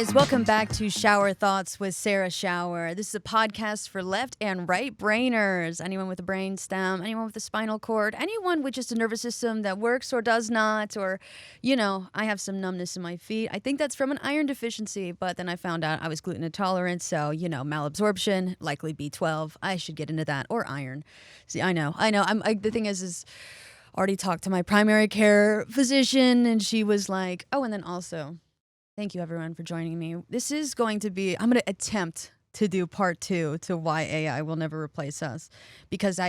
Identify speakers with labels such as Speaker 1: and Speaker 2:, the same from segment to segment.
Speaker 1: guys, welcome back to Shower Thoughts with Sarah Schauer. This is a podcast for left and right brainers. Anyone with a brain stem, anyone with a spinal cord, anyone with just a nervous system that works or does not, or, I have some numbness in my feet. I think that's from an iron deficiency, but then I found out I was gluten intolerant, so, malabsorption, likely B12. I should get into that, or iron. See, I know. The thing is already talked to my primary care physician, and she was like, oh, and then also, thank you, everyone, for joining me. This is going to be, I'm going to attempt to do part 2 to why AI will never replace us, because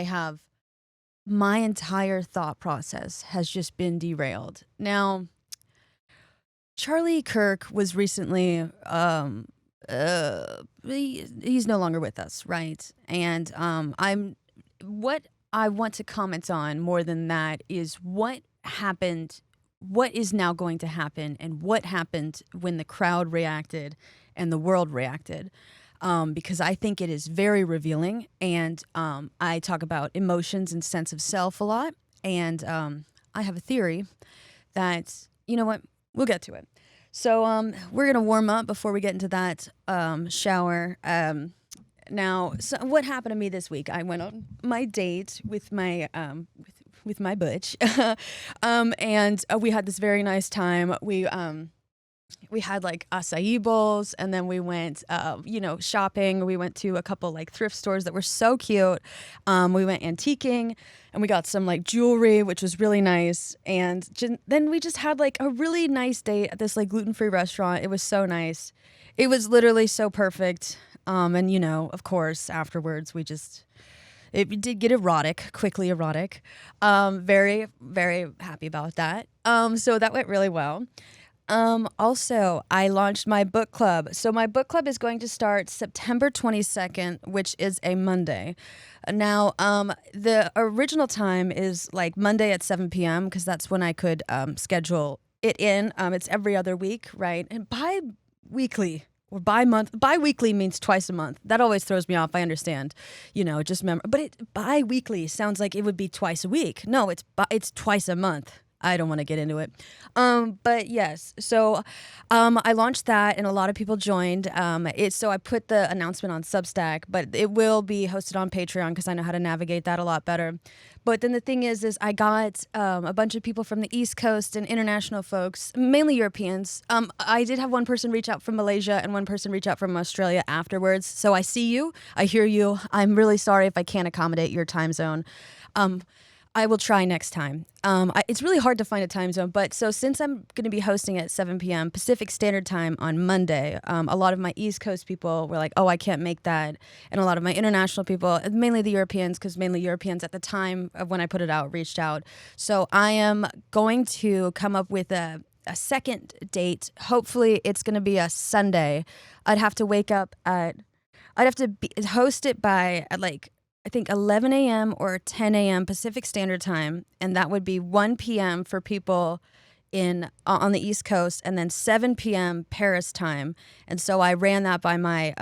Speaker 1: my entire thought process has just been derailed. Now, Charlie Kirk was recently, he's no longer with us, right? And what I want to comment on more than that is what happened, what is now going to happen, and what happened when the crowd reacted and the world reacted, because I think it is very revealing. And I talk about emotions and sense of self a lot, and I have a theory that, we'll get to it. So we're going to warm up before we get into that shower. Now, so what happened to me this week? I went on my date with my with my butch, and we had this very nice time. We had like acai bowls, and then we went, shopping. We went to a couple like thrift stores that were so cute. We went antiquing, and we got some like jewelry, which was really nice. And then we just had like a really nice date at this like gluten-free restaurant. It was so nice. It was literally so perfect. And of course, afterwards it did get erotic, quickly erotic. Very, very happy about that. So that went really well. Also, I launched my book club. So my book club is going to start September 22nd, which is a Monday. Now, the original time is like Monday at 7 p.m. because that's when I could schedule it in. It's every other week, right? And bi-weekly. Or bi-weekly means twice a month. That always throws me off. I understand, just remember. But bi-weekly sounds like it would be twice a week. No, it's twice a month. I don't want to get into it. But yes, so I launched that, and a lot of people joined. So I put the announcement on Substack, but it will be hosted on Patreon because I know how to navigate that a lot better. But then the thing is I got a bunch of people from the East Coast and international folks, mainly Europeans. I did have one person reach out from Malaysia and one person reach out from Australia afterwards. So I see you. I hear you. I'm really sorry if I can't accommodate your time zone. I will try next time. It's really hard to find a time zone, but so since I'm going to be hosting at 7 p.m. Pacific Standard Time on Monday, a lot of my East Coast people were like, oh, I can't make that. And a lot of my international people, mainly the Europeans, because mainly Europeans at the time of when I put it out, reached out. So I am going to come up with a second date. Hopefully it's going to be a Sunday. I'd have to host it by I think 11 a.m. or 10 a.m. Pacific Standard Time, and that would be 1 p.m. for people on the East Coast, and then 7 p.m. Paris time. And so I ran that by my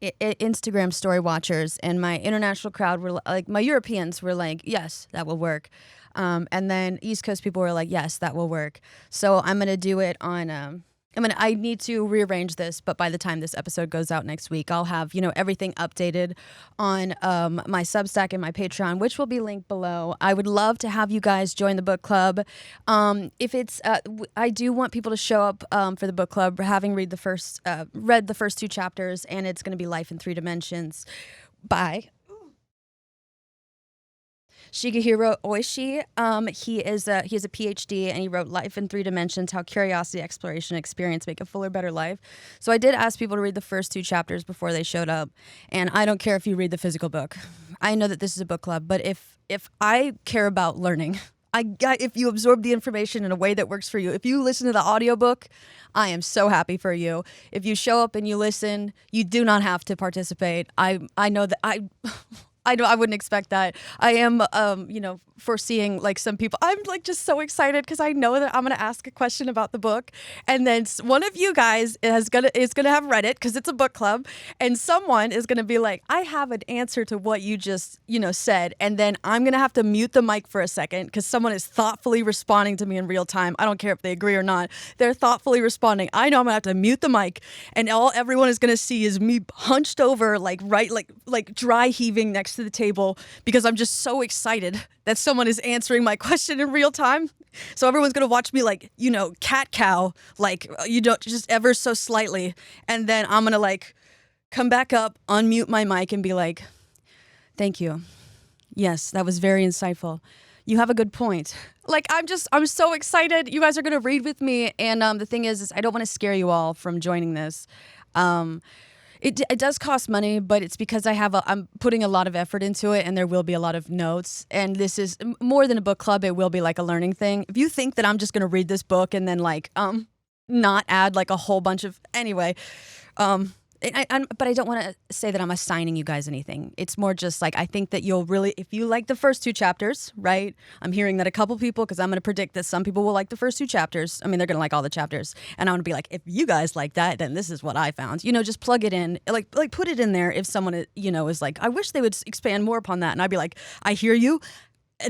Speaker 1: Instagram story watchers, and my international crowd were like, my Europeans were like, yes, that will work. And then East Coast people were like, yes, that will work. So I'm going to do it on... I need to rearrange this, but by the time this episode goes out next week, I'll have, everything updated on my Substack and my Patreon, which will be linked below. I would love to have you guys join the book club. If it's, I do want people to show up for the book club, having read the first 2 chapters, and it's going to be Life in 3 Dimensions by Shigehiro Oishi. He has a PhD, and he wrote Life in 3 Dimensions, How Curiosity, Exploration, and Experience Make a Fuller, Better Life. So I did ask people to read the first 2 chapters before they showed up, and I don't care if you read the physical book. I know that this is a book club, but if I care about learning, if you absorb the information in a way that works for you, if you listen to the audiobook, I am so happy for you. If you show up and you listen, you do not have to participate. I know that I wouldn't expect that. I am, foreseeing like some people. I'm like just so excited because I know that I'm gonna ask a question about the book, and then one of you guys is gonna have read it because it's a book club, and someone is gonna be like, I have an answer to what you just said, and then I'm gonna have to mute the mic for a second because someone is thoughtfully responding to me in real time. I don't care if they agree or not. They're thoughtfully responding. I know I'm gonna have to mute the mic, and all everyone is gonna see is me hunched over, like dry heaving next to the table because I'm just so excited that someone is answering my question in real time. So everyone's gonna watch me like, cat cow, like just ever so slightly, and then I'm gonna like come back up, unmute my mic, and be like, "Thank you. Yes, that was very insightful. You have a good point." Like I'm so excited. You guys are gonna read with me, and the thing is I don't want to scare you all from joining this. It does cost money, but it's because I'm putting a lot of effort into it, and there will be a lot of notes. And this is more than a book club; it will be like a learning thing. If you think that I'm just gonna read this book and then like not add like a whole bunch of anyway, but I don't want to say that I'm assigning you guys anything. It's more just like I think that you'll really, if you like the first 2 chapters, right? I'm hearing that a couple people, because I'm going to predict that some people will like the first 2 chapters. I mean, they're going to like all the chapters. And I'm going to be like, if you guys like that, then this is what I found. Just plug it in, like put it in there if someone, is like, I wish they would expand more upon that. And I'd be like, I hear you.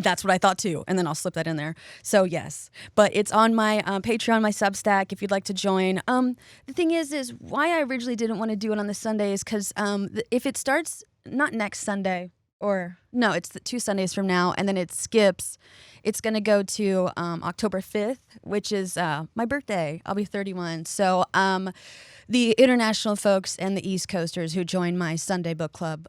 Speaker 1: That's what I thought too. And then I'll slip that in there. So yes, but it's on my Patreon, my Substack, if you'd like to join. The thing is why I originally didn't want to do it on the Sunday is because if it starts not next Sunday, or no, it's 2 Sundays from now, and then it skips, it's going to go to October 5th, which is my birthday. I'll be 31. So the international folks and the East Coasters who join my Sunday book club,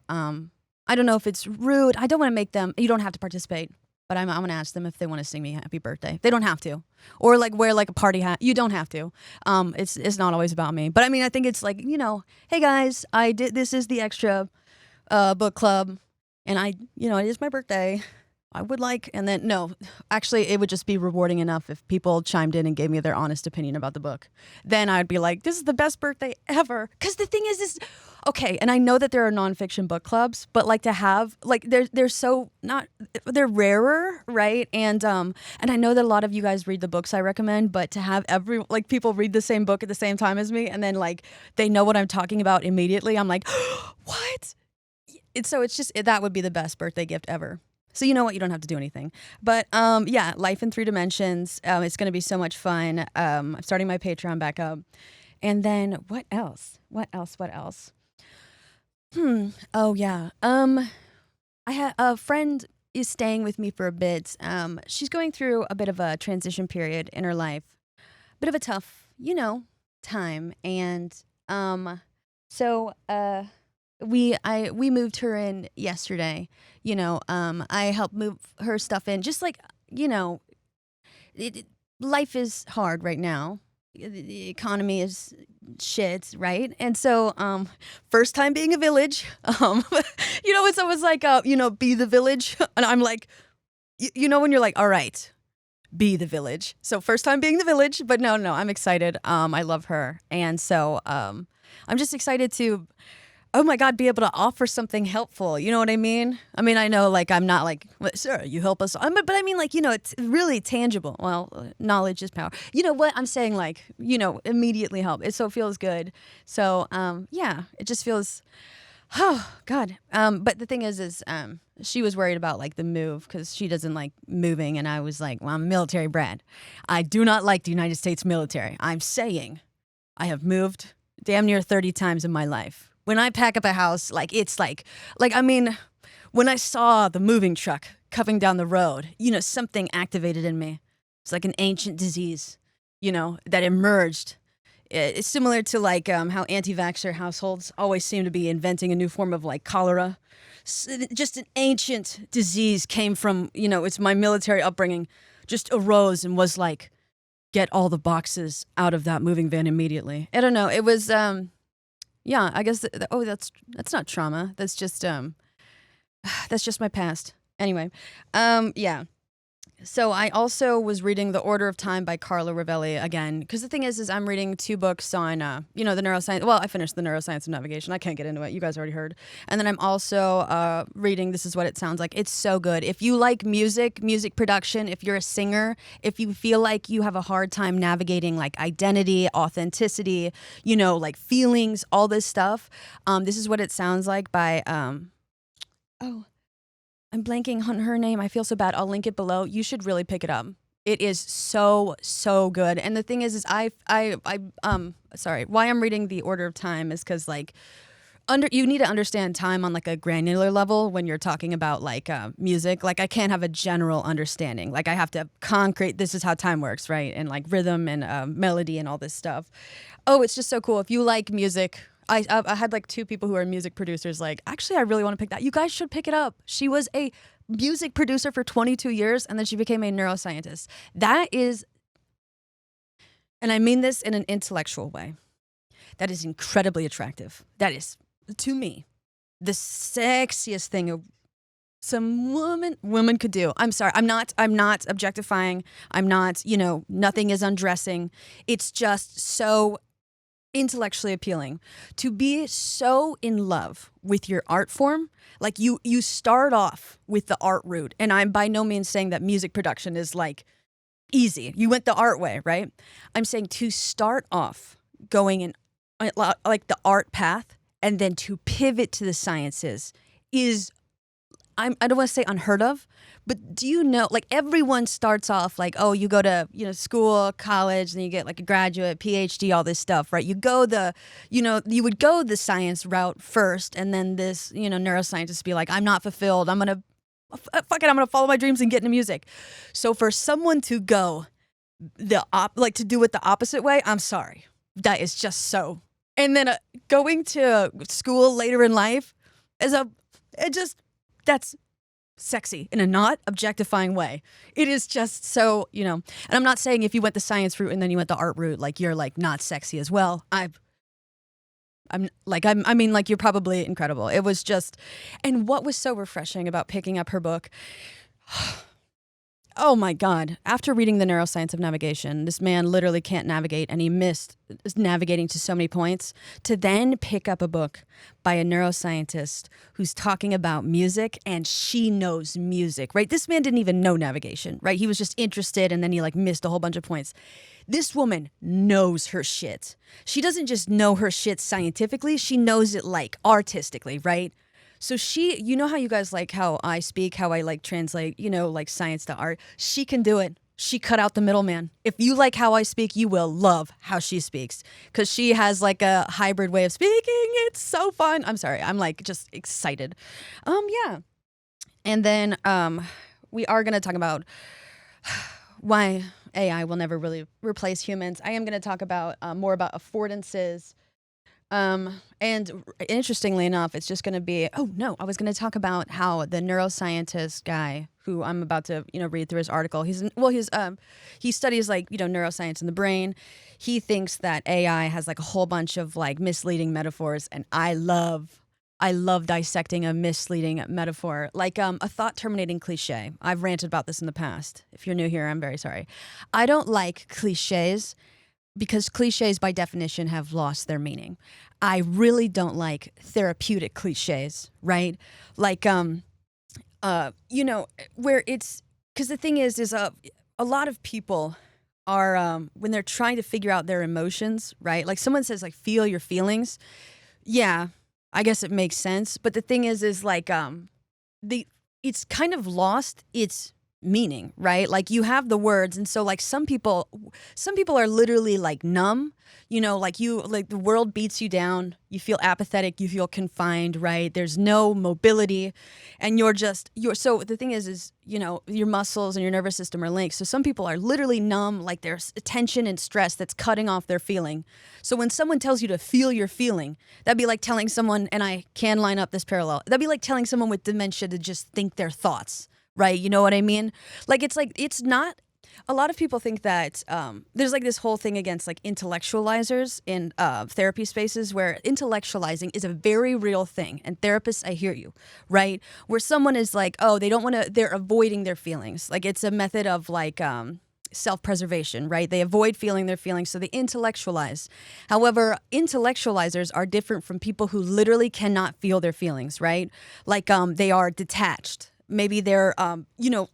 Speaker 1: I don't know if it's rude. I don't want to make them, you don't have to participate, but I'm going to ask them if they want to sing me happy birthday. They don't have to. Or like wear like a party hat. You don't have to. It's not always about me. But I mean, I think it's like, hey guys, this is the extra book club, and it is my birthday. I would like, and then no, actually it would just be rewarding enough if people chimed in and gave me their honest opinion about the book. Then I'd be like, this is the best birthday ever. Because the thing is okay, and I know that there are nonfiction book clubs, but like to have, like they're so not, they're rarer, right? And I know that a lot of you guys read the books I recommend, but to have people read the same book at the same time as me, and then like they know what I'm talking about immediately, I'm like, what? So it's just, that would be the best birthday gift ever. So you know what? You don't have to do anything. But yeah, Life in 3 Dimensions. It's going to be so much fun. I'm starting my Patreon back up. And then what else? What else? Oh, yeah. I had a friend is staying with me for a bit. She's going through a bit of a transition period in her life. Bit of a tough, time. And so we moved her in yesterday. I helped move her stuff in. Just like, life is hard right now. The economy is shit, right? And so, first time being a village, it's always like, be the village. And I'm like, when you're like, all right, be the village. So first time being the village, but no, I'm excited. I love her. And so, I'm just excited to, oh my God, be able to offer something helpful. You know what I mean? I mean, I know, like, I'm not like, well, sir, you help us. But I mean, like, it's really tangible. Well, knowledge is power. You know what I'm saying? Like, immediately help. So it feels good. So, yeah, it just feels, oh God. But the thing is she was worried about like the move because she doesn't like moving. And I was like, well, I'm a military brat. I do not like the United States military. I'm saying I have moved damn near 30 times in my life. When I pack up a house, like, it's like, I mean, when I saw the moving truck coming down the road, something activated in me. It's like an ancient disease, that emerged. It's similar to like how anti-vaxxer households always seem to be inventing a new form of like cholera. Just an ancient disease came from, it's my military upbringing, just arose and was like, get all the boxes out of that moving van immediately. I don't know. It was, yeah, I guess, that's not trauma. That's just my past. Anyway, yeah. So I also was reading The Order of Time by Carlo Rovelli again, because the thing is I'm reading 2 books on, the neuroscience. Well, I finished the neuroscience of navigation. I can't get into it. You guys already heard. And then I'm also reading This Is What It Sounds Like. It's so good. If you like music production, if you're a singer, if you feel like you have a hard time navigating like identity, authenticity, like feelings, all this stuff. This Is What It Sounds Like by, I'm blanking on her name. I feel so bad. I'll link it below. You should really pick it up. It is so good. And the thing is sorry. Why I'm reading The Order of Time is because like you need to understand time on like a granular level when you're talking about like music. Like I can't have a general understanding. Like I have to concrete. This is how time works, right? And like rhythm and melody and all this stuff. Oh, it's just so cool. If you like music. I had like 2 people who are music producers like, actually, I really want to pick that. You guys should pick it up. She was a music producer for 22 years, and then she became a neuroscientist. That is, and I mean this in an intellectual way, that is incredibly attractive. That is, to me, the sexiest thing some woman could do. I'm sorry. I'm not objectifying. I'm not, nothing is undressing. It's just so intellectually appealing to be so in love with your art form. Like you start off with the art route, and I'm by no means saying that music production is like easy. You went the art way, right? I'm saying to start off going in like the art path and then to pivot to the sciences is I don't want to say unheard of, but do you know, like everyone starts off like, oh, you go to, school, college, then you get like a graduate, PhD, all this stuff, right? You would go the science route first, and then this, neuroscientist be like, I'm not fulfilled. I'm going to follow my dreams and get into music. So for someone to go to do it the opposite way, I'm sorry. That is just so. And then going to school later in life that's sexy in a not objectifying way. It is just so, and I'm not saying if you went the science route and then you went the art route, like you're like not sexy as well. I mean, like you're probably incredible. It was just, and what was so refreshing about picking up her book, oh my God. After reading The Neuroscience of Navigation, this man literally can't navigate, and he missed navigating to so many points. To then pick up a book by a neuroscientist who's talking about music, and she knows music, right? This man didn't even know navigation, right? He was just interested, and then he like missed a whole bunch of points. This woman knows her shit. She doesn't just know her shit scientifically, she knows it like artistically, right? So you know how you guys like how I speak, how I like translate, like science to art? She can do it. She cut out the middleman. If you like how I speak, you will love how she speaks, because she has like a hybrid way of speaking. It's so fun. I'm sorry. I'm like just excited. Yeah. And then we are going to talk about why AI will never really replace humans. I am going to talk about more about affordances. And interestingly enough, it's just going to be, I was going to talk about how the neuroscientist guy who I'm about to, read through his article, he studies like, neuroscience in the brain. He thinks that AI has like a whole bunch of like misleading metaphors. And I love dissecting a misleading metaphor, like a thought terminating cliche. I've ranted about this in the past. If you're new here, I'm very sorry. I don't like cliches, because cliches by definition have lost their meaning. I really don't like therapeutic cliches, right? Like, where it's, because the thing is a lot of people are, when they're trying to figure out their emotions, right? Like someone says like, feel your feelings. Yeah, I guess it makes sense. But the thing is like, it's kind of lost its meaning, right? Like you have the words, and so like some people are literally like numb, like the world beats you down, you feel apathetic, you feel confined, right? There's no mobility, and so the thing is your muscles and your nervous system are linked. So some people are literally numb, like there's tension and stress that's cutting off their feeling. So when someone tells you to feel your feeling, that'd be like telling someone, and I can line up this parallel, that'd be like telling someone with dementia to just think their thoughts. Right? You know what I mean? Like, it's not, A lot of people think that there's like this whole thing against like intellectualizers in therapy spaces where intellectualizing is a very real thing. And therapists, I hear you, right? Where someone is like, oh, they don't want to, they're avoiding their feelings. Like it's a method of like self-preservation, right? They avoid feeling their feelings, so they intellectualize. However, intellectualizers are different from people who literally cannot feel their feelings, right? Like they are detached. Maybe they're,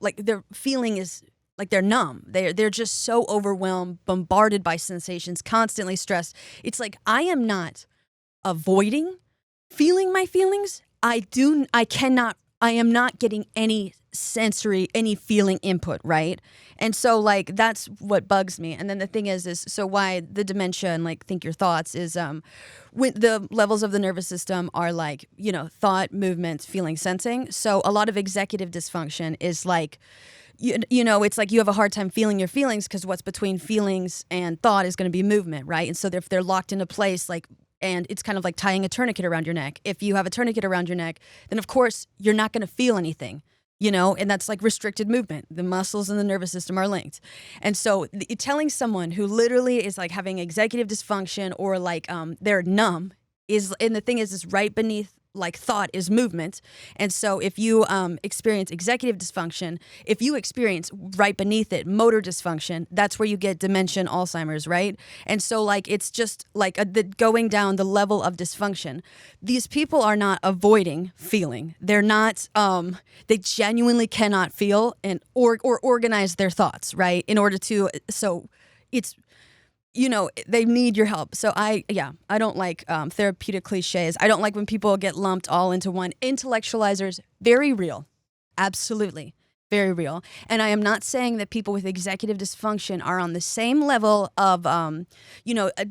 Speaker 1: like their feeling is like they're numb. They're just so overwhelmed, bombarded by sensations, constantly stressed. It's like I am not avoiding feeling my feelings. I am not getting any sensory, any feeling input, right? And so like that's what bugs me. And then the thing is so why the dementia and like think your thoughts is when the levels of the nervous system are like, thought, movement, feeling, sensing. So a lot of executive dysfunction is like it's like you have a hard time feeling your feelings because what's between feelings and thought is going to be movement, right? And so if they're locked into place, like, and it's kind of like tying a tourniquet around your neck. If you have a tourniquet around your neck, then of course you're not going to feel anything, and that's like restricted movement. The muscles and the nervous system are linked. And so telling someone who literally is like having executive dysfunction or like they're numb and the thing is right beneath like thought is movement. And so if you experience executive dysfunction, if you experience right beneath it motor dysfunction, that's where you get dementia and Alzheimer's, right? And so like it's just like the going down the level of dysfunction. These people are not avoiding feeling. They're not they genuinely cannot feel or organize their thoughts, right? In order to it's they need your help. So I don't like therapeutic cliches. I don't like when people get lumped all into one. Intellectualizers, very real. Absolutely. Very real. And I am not saying that people with executive dysfunction are on the same level of,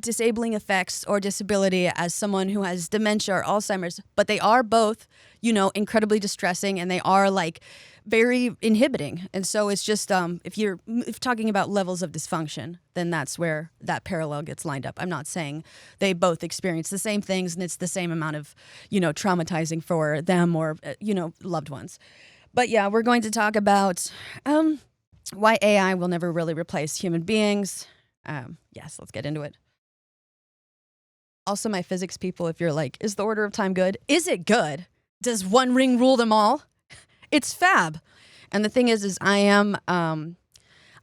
Speaker 1: disabling effects or disability as someone who has dementia or Alzheimer's, but they are both, incredibly distressing and they are like very inhibiting. And so it's just, if you're talking about levels of dysfunction, then that's where that parallel gets lined up. I'm not saying they both experience the same things and it's the same amount of, traumatizing for them or, loved ones. But yeah, we're going to talk about why AI will never really replace human beings. Yes, let's get into it. Also, my physics people, if you're like, is the order of time good? Is it good? Does one ring rule them all? It's fab. And the thing is I am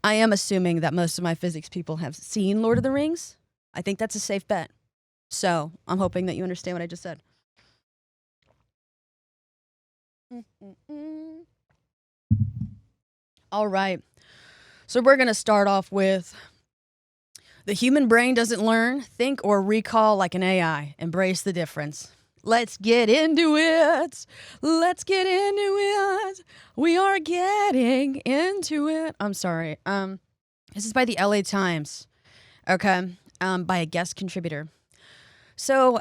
Speaker 1: assuming that most of my physics people have seen Lord of the Rings. I think that's a safe bet. So I'm hoping that you understand what I just said. All right. So we're going to start off with the human brain doesn't learn, think, or recall like an AI. Embrace the difference. Let's get into it. Let's get into it. We are getting into it. I'm sorry. This is by the LA Times. Okay. By a guest contributor. So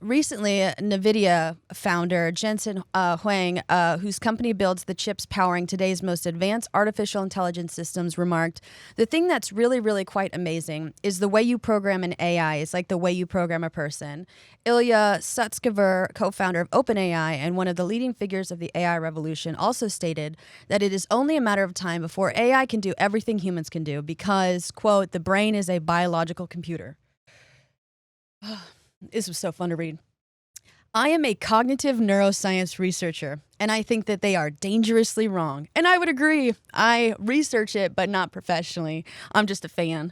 Speaker 1: recently, NVIDIA founder Jensen Huang, whose company builds the chips powering today's most advanced artificial intelligence systems, remarked, "The thing that's really, really quite amazing is the way you program an AI is like the way you program a person." Ilya Sutskever, co-founder of OpenAI and one of the leading figures of the AI revolution, also stated that it is only a matter of time before AI can do everything humans can do because, quote, "the brain is a biological computer." This was so fun to read. I am a cognitive neuroscience researcher, and I think that they are dangerously wrong. And I would agree. I research it, but not professionally. I'm just a fan.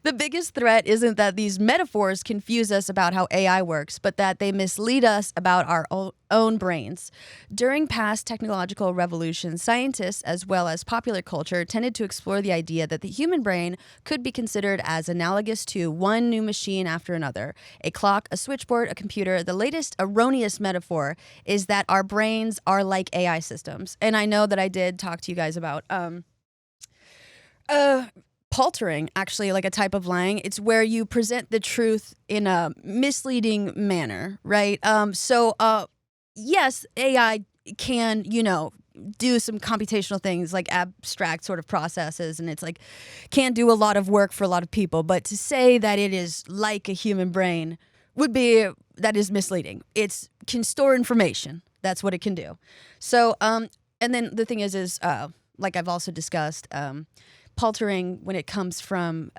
Speaker 1: The biggest threat isn't that these metaphors confuse us about how AI works, but that they mislead us about our own brains. During past technological revolutions, scientists, as well as popular culture, tended to explore the idea that the human brain could be considered as analogous to one new machine after another: a clock, a switchboard, a computer. The latest erroneous metaphor is that our brains are like AI systems. And I know that I did talk to you guys about paltering, actually, like a type of lying. It's where you present the truth in a misleading manner, right? Yes, AI can, do some computational things like abstract sort of processes, and it's like can do a lot of work for a lot of people. But to say that it is like a human brain that is misleading. It can store information. That's what it can do. So, and then the thing is like I've also discussed, paltering when it comes from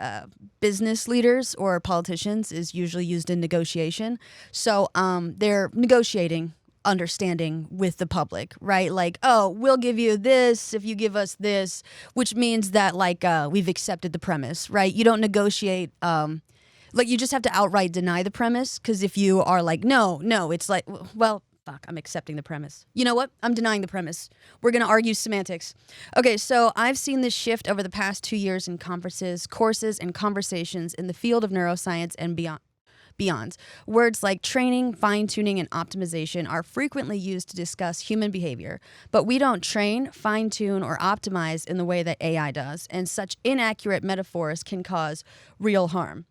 Speaker 1: business leaders or politicians is usually used in negotiation. So they're negotiating understanding with the public, right? Like, oh, we'll give you this if you give us this, which means that like we've accepted the premise, right? You don't negotiate. Like you just have to outright deny the premise, because if you are like, no, it's like, well, fuck, I'm accepting the premise. You know what? I'm denying the premise. We're going to argue semantics. Okay, so I've seen this shift over the past 2 years in conferences, courses, and conversations in the field of neuroscience and beyond. Words like training, fine-tuning, and optimization are frequently used to discuss human behavior, but we don't train, fine-tune, or optimize in the way that AI does, and such inaccurate metaphors can cause real harm.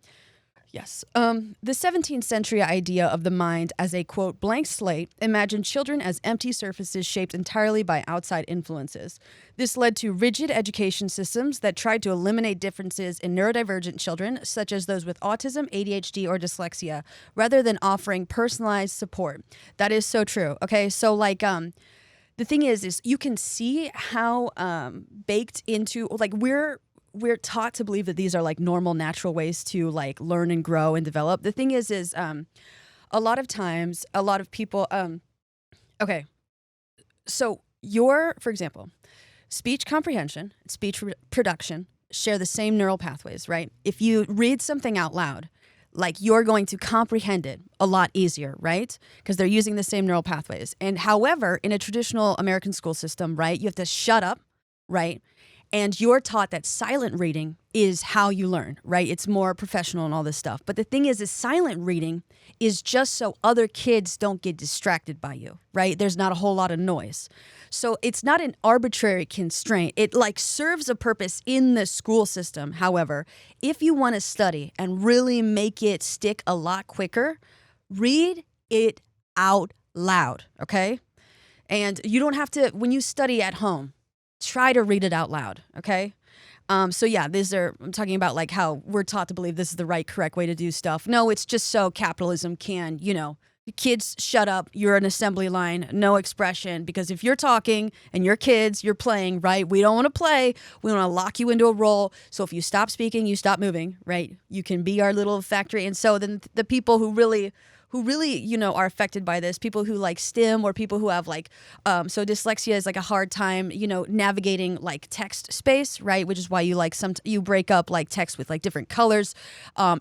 Speaker 1: Yes. The 17th century idea of the mind as a, quote, blank slate imagined children as empty surfaces shaped entirely by outside influences. This led to rigid education systems that tried to eliminate differences in neurodivergent children, such as those with autism, ADHD, or dyslexia, rather than offering personalized support. That is so true. Okay, so like, the thing is you can see how baked into, like, we're taught to believe that these are like normal, natural ways to like learn and grow and develop. The thing is a lot of times, a lot of people, okay, so for example, speech comprehension, speech production share the same neural pathways, right? If you read something out loud, like you're going to comprehend it a lot easier, right? Because they're using the same neural pathways. And however, in a traditional American school system, right, you have to shut up, right? And you're taught that silent reading is how you learn, right? It's more professional and all this stuff. But the thing is silent reading is just so other kids don't get distracted by you, right? There's not a whole lot of noise. So it's not an arbitrary constraint. It like serves a purpose in the school system. However, if you want to study and really make it stick a lot quicker, read it out loud, okay? And you don't have to, when you study at home, try to read it out loud, okay? So yeah, I'm talking about like how we're taught to believe this is the right, correct way to do stuff. No, it's just so capitalism can, kids shut up, you're an assembly line, no expression, because if you're talking and you're kids, you're playing, right? We don't want to play, we want to lock you into a role. So if you stop speaking, you stop moving, right? You can be our little factory. And so then the people who really, are affected by this, people who like STEM or people who have like, so dyslexia is like a hard time, navigating like text space, right? Which is why you break up like text with like different colors,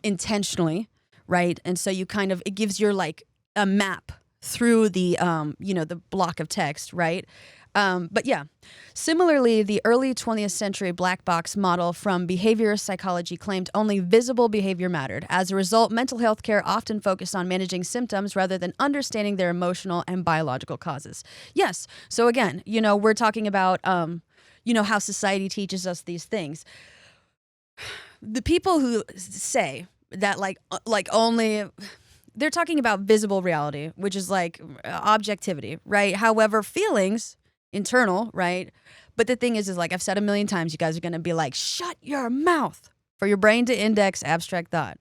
Speaker 1: intentionally, right? And so it gives your like a map through the, the block of text, right? But yeah, similarly, the early 20th century black box model from behavior psychology claimed only visible behavior mattered. As a result, mental health care often focused on managing symptoms rather than understanding their emotional and biological causes. Yes. So again, we're talking about, how society teaches us these things. The people who say that like only... They're talking about visible reality, which is like objectivity, right? However, feelings, internal, right? But the thing is like I've said a million times, you guys are going to be like, shut your mouth, for your brain to index abstract thought.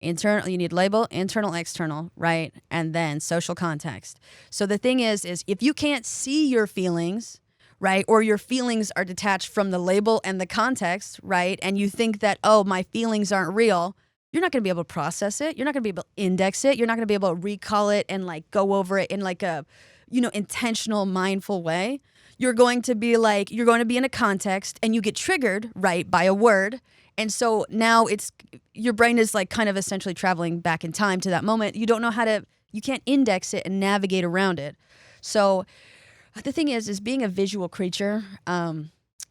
Speaker 1: Internal, you need label, internal, external, right? And then social context. So the thing is if you can't see your feelings, right? Or your feelings are detached from the label and the context, right? And you think that, oh, my feelings aren't real, you're not going to be able to process it. You're not going to be able to index it. You're not going to be able to recall it and like go over it in like a, intentional, mindful way. You're going to be in a context and you get triggered, right, by a word. And so now your brain is like kind of essentially traveling back in time to that moment. You don't know you can't index it and navigate around it. So the thing is being a visual creature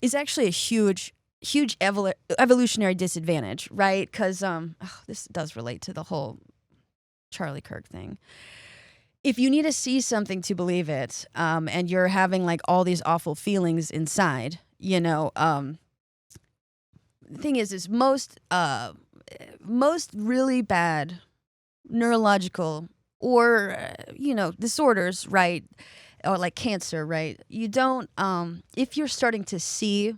Speaker 1: is actually a huge evolutionary disadvantage, right? Because this does relate to the whole Charlie Kirk thing. If you need to see something to believe it, and you're having like all these awful feelings inside, the thing is most really bad neurological or disorders, right, or like cancer, right? You don't if you're starting to see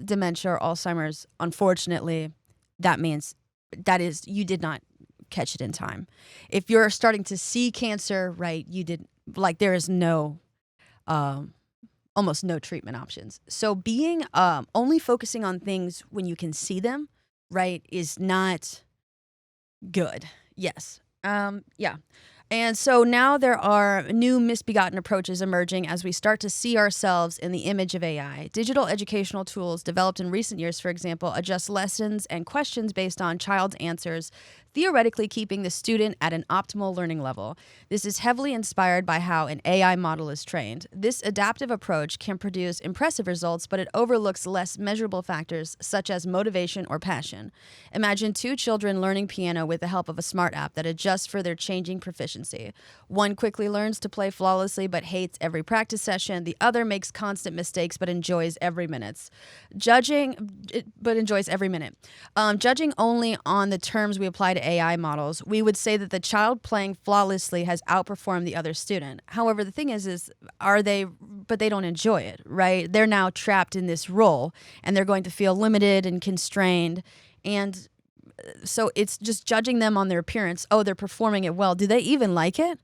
Speaker 1: dementia or Alzheimer's, unfortunately, that means you did not catch it in time. If you're starting to see cancer, right, there is no almost no treatment options. So being only focusing on things when you can see them, right, is not good. Yes. Yeah. And so now there are new misbegotten approaches emerging as we start to see ourselves in the image of AI. Digital educational tools developed in recent years, for example, adjust lessons and questions based on child's answers, theoretically keeping the student at an optimal learning level. This is heavily inspired by how an AI model is trained. This adaptive approach can produce impressive results, but it overlooks less measurable factors such as motivation or passion. Imagine two children learning piano with the help of a smart app that adjusts for their changing proficiency. One quickly learns to play flawlessly but hates every practice session. The other makes constant mistakes but enjoys every minute. Judging only on the terms we apply to AI models, we would say that the child playing flawlessly has outperformed the other student. However, the thing is but they don't enjoy it, right? They're now trapped in this role and they're going to feel limited and constrained. And so it's just judging them on their appearance. Oh, they're performing it well. Do they even like it?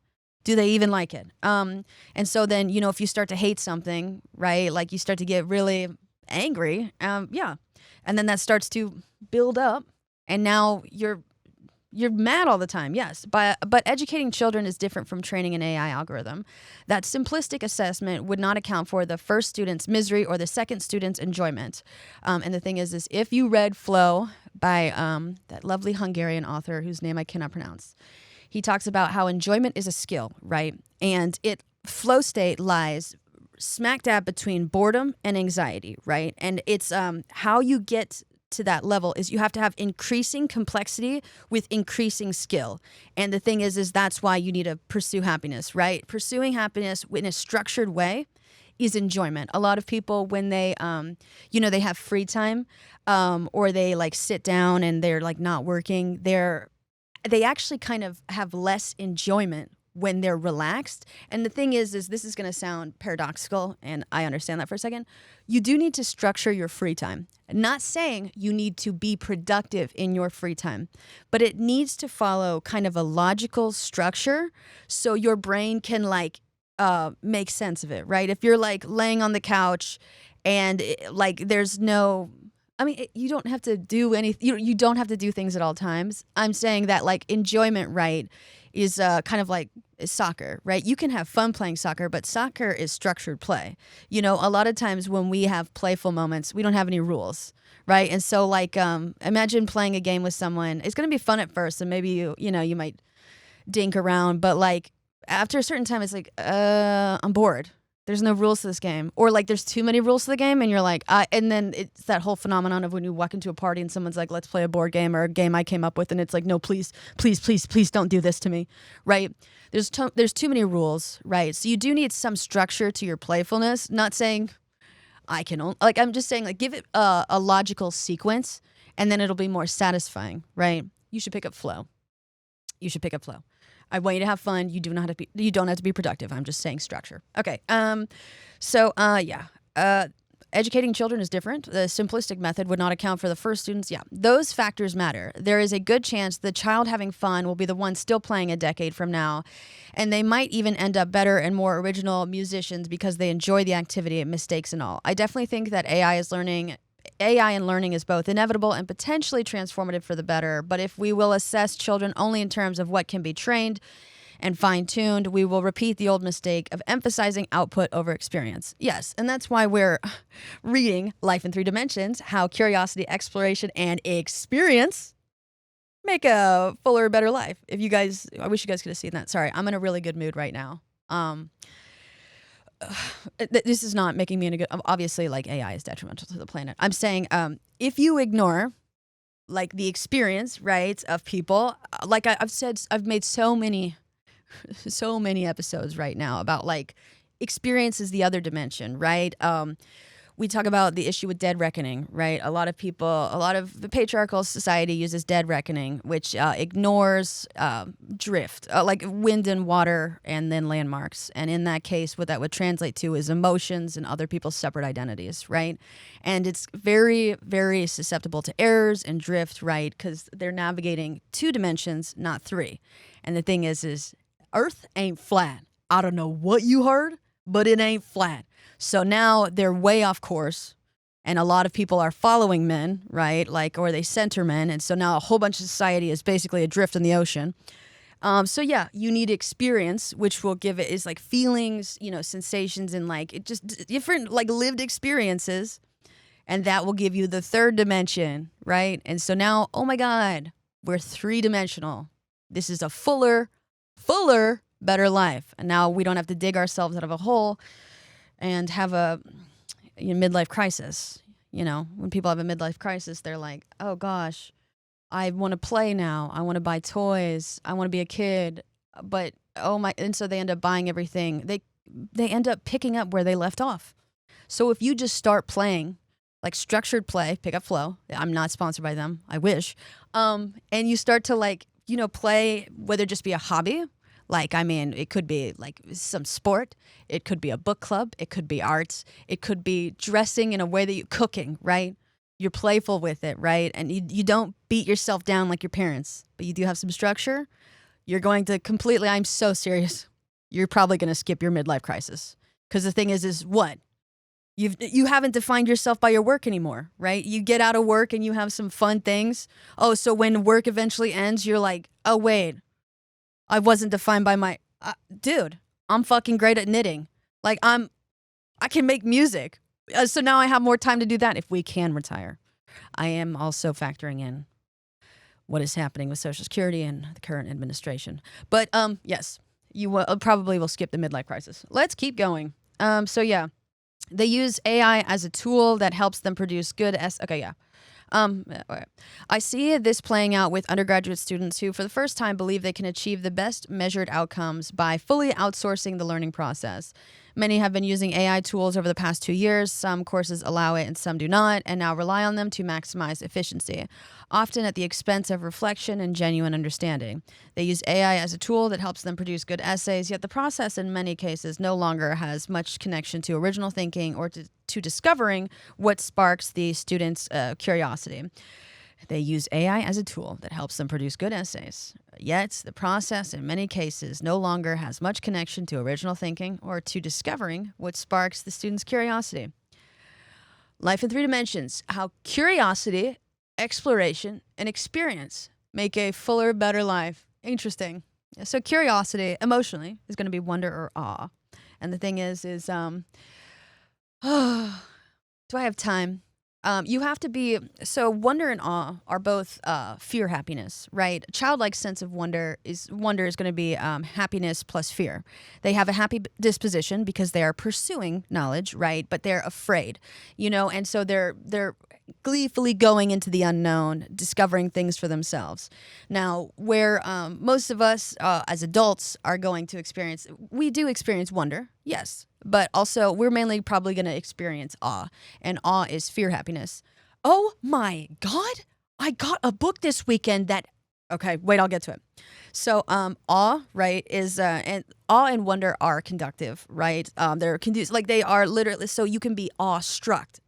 Speaker 1: And so then, if you start to hate something, right, like you start to get really angry, yeah. And then that starts to build up and now you're mad all the time, yes. But educating children is different from training an AI algorithm. That simplistic assessment would not account for the first student's misery or the second student's enjoyment. And the thing is if you read Flow by that lovely Hungarian author whose name I cannot pronounce, he talks about how enjoyment is a skill, right? And flow state lies smack dab between boredom and anxiety, right? And it's how you get to that level is you have to have increasing complexity with increasing skill. And the thing is that's why you need to pursue happiness, right? Pursuing happiness in a structured way is enjoyment. A lot of people, when they, they have free time, or they like sit down and they're like not working, they actually kind of have less enjoyment when they're relaxed. And the thing is this is going to sound paradoxical, and I understand that for a second. You do need to structure your free time. Not saying you need to be productive in your free time, but it needs to follow kind of a logical structure so your brain can make sense of it, right? If you're like laying on the couch and there's no, you don't have to do anything. You don't have to do things at all times. I'm saying that enjoyment, right, is kind of like soccer, right? You can have fun playing soccer, but soccer is structured play. A lot of times when we have playful moments, we don't have any rules, right? And so imagine playing a game with someone. It's going to be fun at first, and maybe you might dink around, but after a certain time, it's I'm bored. There's no rules to this game. Or there's too many rules to the game and you're and then it's that whole phenomenon of when you walk into a party and someone's like, let's play a board game or a game I came up with. And it's like, no, please don't do this to me, right? There's too many rules, right? So you do need some structure to your playfulness. Not saying I'm just saying give it a logical sequence and then it'll be more satisfying, right? You should pick up flow. I want you to have fun. You don't have to be productive. I'm just saying structure. Okay. Educating children is different. The simplistic method would not account for the first students. Yeah, those factors matter. There is a good chance the child having fun will be the one still playing a decade from now, and they might even end up better and more original musicians because they enjoy the activity, mistakes and all. I definitely think that AI and learning is both inevitable and potentially transformative for the better. But if we will assess children only in terms of what can be trained and fine-tuned, we will repeat the old mistake of emphasizing output over experience. Yes, and that's why we're reading Life in Three Dimensions, How Curiosity, Exploration, and Experience Make a Fuller, Better Life. I wish you guys could have seen that. Sorry, I'm in a really good mood right now. This is not making me in a good. Obviously, AI is detrimental to the planet. I'm saying, if you ignore, the experience, right, of people, I've said, I've made so many episodes right now about experience is the other dimension, right? We talk about the issue with dead reckoning, right? A lot of the patriarchal society uses dead reckoning, which ignores drift, like wind and water and then landmarks. And in that case, what that would translate to is emotions and other people's separate identities, right? And it's very, very susceptible to errors and drift, right? Because they're navigating 2 dimensions, not 3. And the thing is Earth ain't flat. I don't know what you heard, but it ain't flat. So now they're way off course. And a lot of people are following men, right? Like, or they center men. And so now a whole bunch of society is basically adrift in the ocean. So yeah, you need experience, which will give it is like feelings, sensations, and like it just different like lived experiences. And that will give you the third dimension, right? And so now, oh my God, we're 3-dimensional. This is a fuller, better life. And now we don't have to dig ourselves out of a hole and have a midlife crisis. When people have a midlife crisis, they're like, oh gosh, I want to play now. I want to buy toys. I want to be a kid. But and so they end up buying everything. They end up picking up where they left off. So if you just start playing, like structured play, pick up flow. I'm not sponsored by them. I wish. And you start to play, whether it just be a hobby. It could be like some sport. It could be a book club. It could be arts. It could be dressing in a way that you're cooking, right? You're playful with it, right? And you don't beat yourself down like your parents, but you do have some structure. You're going to I'm so serious. You're probably going to skip your midlife crisis. Because the thing is what? You haven't defined yourself by your work anymore, right? You get out of work and you have some fun things. Oh, so when work eventually ends, you're like, oh, wait. I wasn't defined by my... dude, I'm fucking great at knitting. I can make music. So now I have more time to do that if we can retire. I am also factoring in what is happening with Social Security and the current administration. But yes, you probably will skip the midlife crisis. Let's keep going. So yeah, they use AI as a tool that helps them produce good... Okay, yeah. I see this playing out with undergraduate students who, for the first time, believe they can achieve the best measured outcomes by fully outsourcing the learning process. Many have been using AI tools over the past 2 years. Some courses allow it and some do not, and now rely on them to maximize efficiency, often at the expense of reflection and genuine understanding. They use AI as a tool that helps them produce good essays, yet the process in many cases no longer has much connection to original thinking or to discovering what sparks the students' curiosity. They use AI as a tool that helps them produce good essays, yet the process in many cases no longer has much connection to original thinking or to discovering what sparks the student's curiosity. Life in 3 dimensions: how curiosity, exploration, and experience make a fuller, better life. Interesting. So curiosity, emotionally, is going to be wonder or awe. And the thing is do I have time? You have to be, so wonder and awe are both fear, happiness, right? A childlike sense of wonder is going to be happiness plus fear. They have a happy disposition because they are pursuing knowledge, right? But they're afraid, and so they're gleefully going into the unknown, discovering things for themselves. Now, where most of us as adults are going to experience, we do experience wonder, yes. But also, we're mainly probably going to experience awe. And awe is fear, happiness. Oh my God, I got a book this weekend that... Okay, wait, I'll get to it. So, awe, right, is... and awe and wonder are conductive, right? They're conducive, like they are literally... So you can be awestruck,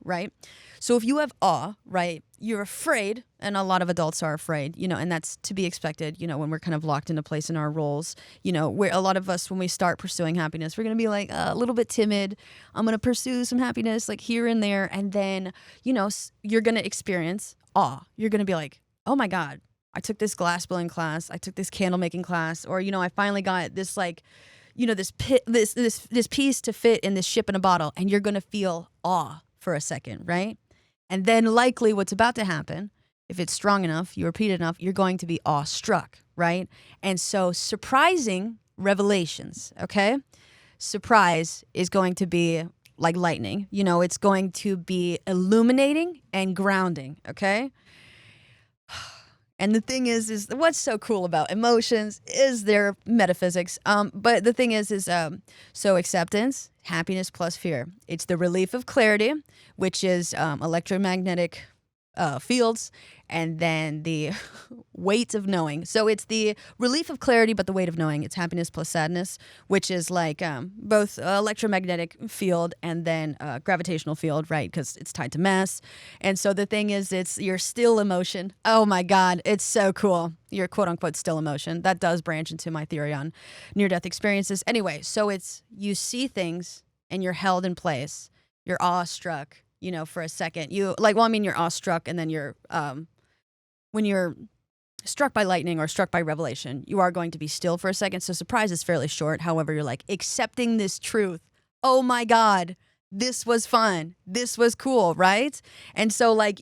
Speaker 1: right? So if you have awe, right, you're afraid, and a lot of adults are afraid, and that's to be expected, when we're kind of locked into place in our roles, where a lot of us, when we start pursuing happiness, we're going to be like a little bit timid. I'm going to pursue some happiness like here and there. And then, you're going to experience awe. You're going to be like, oh my God, I took this glass blowing class. I took this candle making class, or, I finally got this this piece to fit in this ship in a bottle. And you're going to feel awe for a second, right? And then likely what's about to happen, if it's strong enough, you repeat it enough, you're going to be awestruck, right? And so surprising revelations, okay? Surprise is going to be like lightning. It's going to be illuminating and grounding, okay? And the thing is what's so cool about emotions is their metaphysics. But the thing is so acceptance, happiness plus fear. It's the relief of clarity, which is electromagnetic fields, and then the weight of knowing. So it's the relief of clarity, but the weight of knowing. It's happiness plus sadness, which is like both electromagnetic field and then gravitational field, right? Because it's tied to mass. And so the thing is, it's your still emotion. Oh my God, it's so cool. Your quote unquote still emotion. That does branch into my theory on near-death experiences. Anyway, so it's you see things and you're held in place. You're awestruck, for a second. You're awestruck, and then when you're struck by lightning or struck by revelation, you are going to be still for a second. So surprise is fairly short. However, you're like accepting this truth. Oh my God, this was fun. This was cool, right? And so like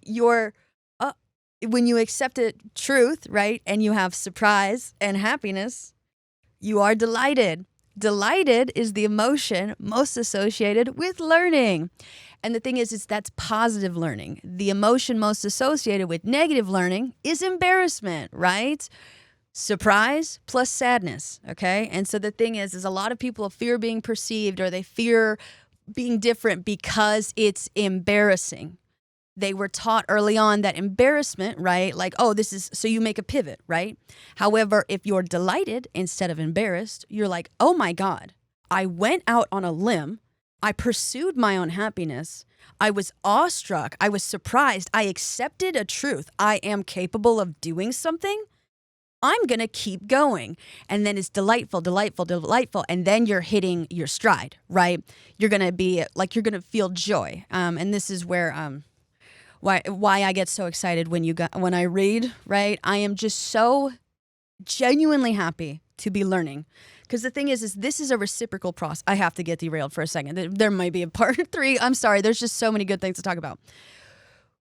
Speaker 1: when you accept it truth, right, and you have surprise and happiness, you are delighted. Delighted is the emotion most associated with learning. And the thing is that's positive learning. The emotion most associated with negative learning is embarrassment, right? Surprise plus sadness, okay? And so the thing is a lot of people fear being perceived, or they fear being different because it's embarrassing. They were taught early on that embarrassment, right? Like, so you make a pivot, right? However, if you're delighted instead of embarrassed, you're like, oh my God, I went out on a limb. I pursued my own happiness. I was awestruck. I was surprised. I accepted a truth. I am capable of doing something. I'm going to keep going. And then it's delightful, delightful, delightful. And then you're hitting your stride, right? You're going to be like, you're going to feel joy. And this is where, why I get so excited when I read, right? I am just so genuinely happy to be learning. Because the thing is this is a reciprocal process. I have to get derailed for a second. There might be a part 3. I'm sorry. There's just so many good things to talk about.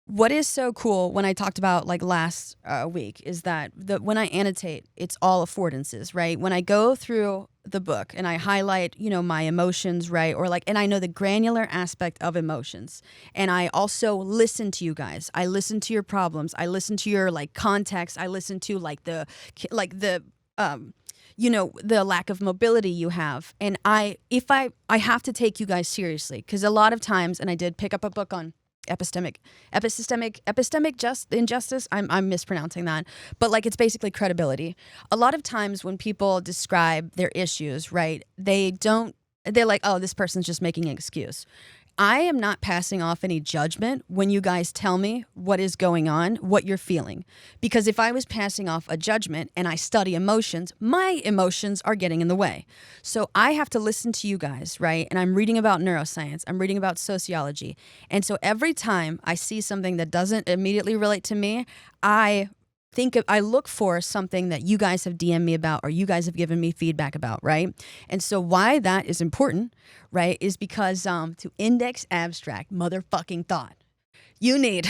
Speaker 1: What is so cool when I talked about like last week is that when I annotate, it's all affordances, right? When I go through the book and I highlight, my emotions, right? Or and I know the granular aspect of emotions. And I also listen to you guys. I listen to your problems. I listen to your context. I listen to the lack of mobility you have. And I have to take you guys seriously, because a lot of times, and I did pick up a book on epistemic injustice. I'm mispronouncing that, but it's basically credibility. A lot of times when people describe their issues, right, they're like, oh, this person's just making an excuse. I am not passing off any judgment when you guys tell me what is going on, what you're feeling. Because if I was passing off a judgment and I study emotions, my emotions are getting in the way. So I have to listen to you guys, right? And I'm reading about neuroscience. I'm reading about sociology. And so every time I see something that doesn't immediately relate to me, I look for something that you guys have DM'd me about, or you guys have given me feedback about, right? And so why that is important, right, is because to index abstract motherfucking thought, you need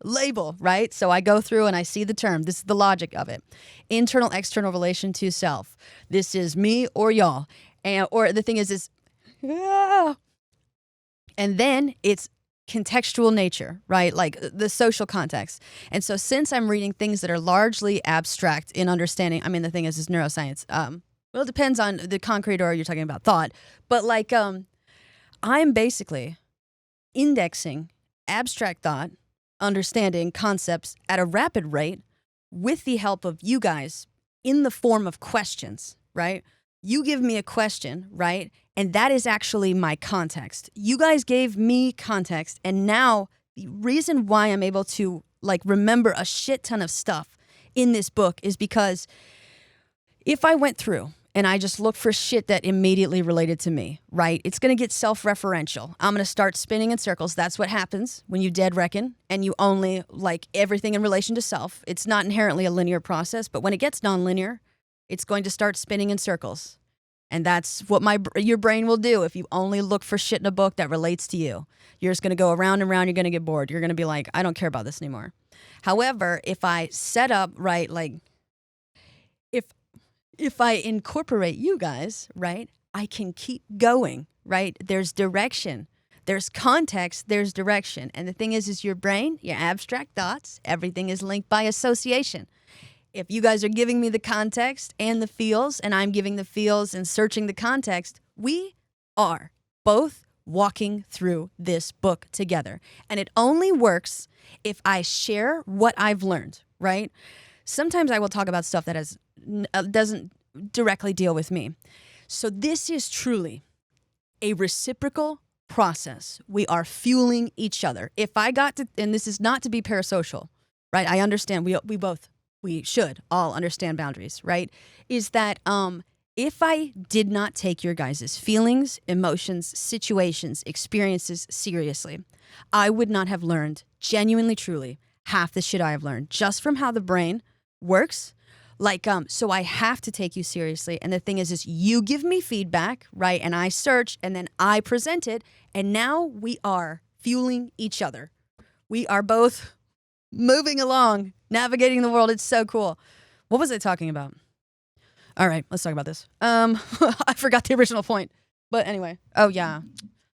Speaker 1: label, right? So I go through and I see the term. This is the logic of it. Internal, external relation to self. This is me or y'all. Or the thing is, and then it's contextual nature, right? Like the social context. And so since I'm reading things that are largely abstract in understanding, the thing is neuroscience. Well, it depends on the concrete, or you're talking about thought. But I'm basically indexing abstract thought, understanding concepts at a rapid rate with the help of you guys in the form of questions, right? You give me a question, right? And that is actually my context. You guys gave me context. And now the reason why I'm able to remember a shit ton of stuff in this book is because if I went through and I just looked for shit that immediately related to me, right? It's going to get self-referential. I'm going to start spinning in circles. That's what happens when you dead reckon and you only like everything in relation to self. It's not inherently a linear process, but when it gets nonlinear, it's going to start spinning in circles. And that's what your brain will do if you only look for shit in a book that relates to you. You're just going to go around and around. You're going to get bored. You're going to be like, I don't care about this anymore. However, if I set up, right, if I incorporate you guys, right, I can keep going, right? There's direction. There's context. There's direction. And the thing is your brain, your abstract thoughts, everything is linked by association. If you guys are giving me the context and the feels, and I'm giving the feels and searching the context, we are both walking through this book together. And it only works if I share what I've learned, right? Sometimes I will talk about stuff that doesn't directly deal with me. So this is truly a reciprocal process. We are fueling each other. If I got to, and this is not to be parasocial, right? I understand we should all understand boundaries, right? Is that If I did not take your guys' feelings, emotions, situations, experiences seriously, I would not have learned, genuinely, truly, half the shit I have learned just from how the brain works. So I have to take you seriously. And the thing is you give me feedback, right? And I search and then I present it. And now we are fueling each other. We are both moving along, navigating the world. It's so cool. What was I talking about? All right, let's talk about this. I forgot the original point. But anyway, oh yeah,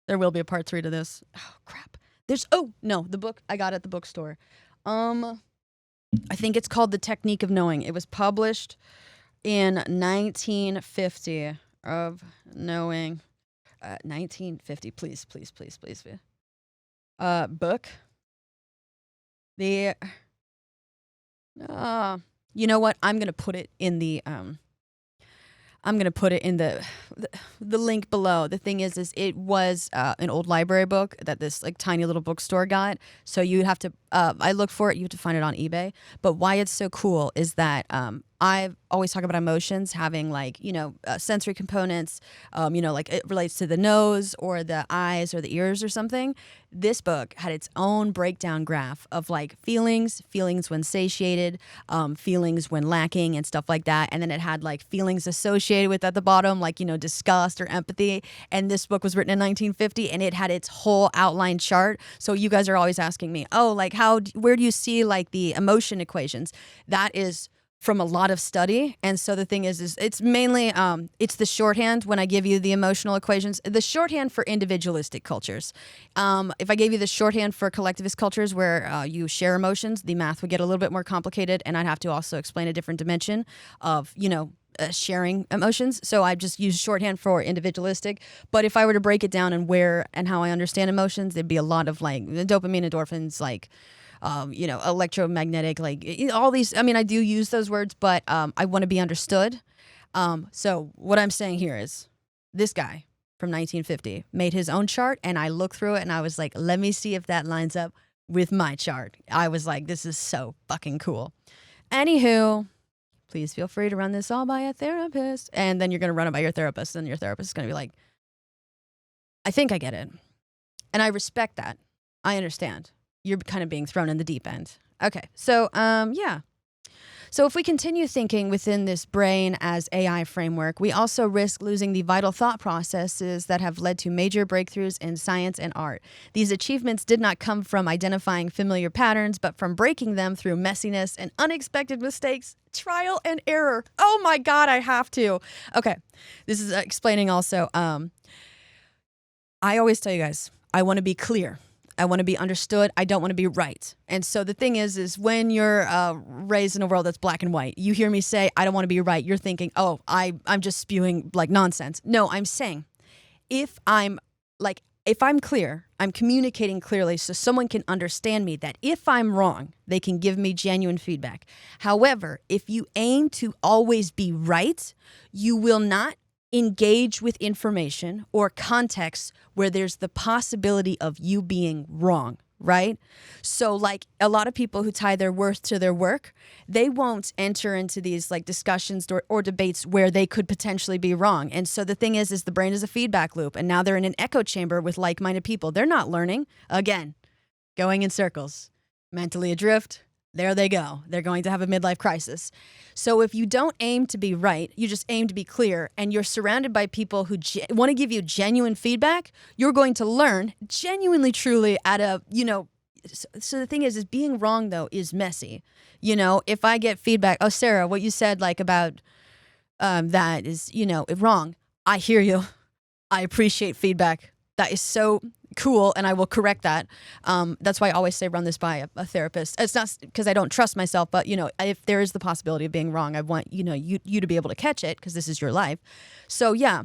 Speaker 1: there will be a part 3 to this. Oh crap. The book I got at the bookstore. I think it's called The Technique of Knowing. It was published in 1950 of knowing. 1950, please. Book. You know what? I'm gonna put it in the the link below. The thing is it was an old library book that this like tiny little bookstore got. So you have to, I looked for it. You have to find it on eBay. But why it's so cool is that I always talk about emotions having like, sensory components, like it relates to the nose or the eyes or the ears or something. This book had its own breakdown graph of like feelings when satiated, feelings when lacking and stuff like that. And then it had like feelings associated with at the bottom, like, disgust or empathy. And this book was written in 1950 and it had its whole outline chart. So you guys are always asking me, oh, like where do you see like the emotion equations? That is from a lot of study. And so the thing is it's mainly, it's the shorthand when I give you the emotional equations, the shorthand for individualistic cultures. If I gave you the shorthand for collectivist cultures where you share emotions, the math would get a little bit more complicated and I'd have to also explain a different dimension of, sharing emotions. So I just use shorthand for individualistic. But if I were to break it down and where and how I understand emotions, there'd be a lot of like dopamine, endorphins, like, electromagnetic, like all these. I mean, I do use those words, but I want to be understood. So what I'm saying here is this guy from 1950 made his own chart and I looked through it and I was like, let me see if that lines up with my chart. I was like, this is so fucking cool. Anywho, please feel free to run this all by a therapist. And then you're going to run it by your therapist and your therapist is going to be like, I think I get it. And I respect that. I understand. You're kind of being thrown in the deep end. Okay, so yeah. So if we continue thinking within this brain as AI framework, we also risk losing the vital thought processes that have led to major breakthroughs in science and art. These achievements did not come from identifying familiar patterns, but from breaking them through messiness and unexpected mistakes, trial and error. Oh my God, I have to. Okay, this is explaining also. I always tell you guys, I want to be clear. I want to be understood. I don't want to be right. And so the thing is when you're raised in a world that's black and white, you hear me say, I don't want to be right. You're thinking, oh, I'm just spewing like nonsense. No, I'm saying if I'm clear, I'm communicating clearly so someone can understand me that if I'm wrong, they can give me genuine feedback. However, if you aim to always be right, you will not engage with information or context where there's the possibility of you being wrong, right? So like a lot of people who tie their worth to their work, they won't enter into these like discussions or debates where they could potentially be wrong. And so the thing is the brain is a feedback loop and now they're in an echo chamber with like-minded people. They're not learning. Again, going in circles, mentally adrift. There they go. They're going to have a midlife crisis. So if you don't aim to be right, you just aim to be clear, and you're surrounded by people who want to give you genuine feedback, you're going to learn genuinely, truly at a, so the thing is being wrong, though, is messy. If I get feedback, oh, Sarah, what you said like about that is, wrong. I hear you. I appreciate feedback. That is so cool, and I will correct that. That's why I always say run this by a therapist. It's not because I don't trust myself, but if there is the possibility of being wrong, I want you to be able to catch it because this is your life. So yeah,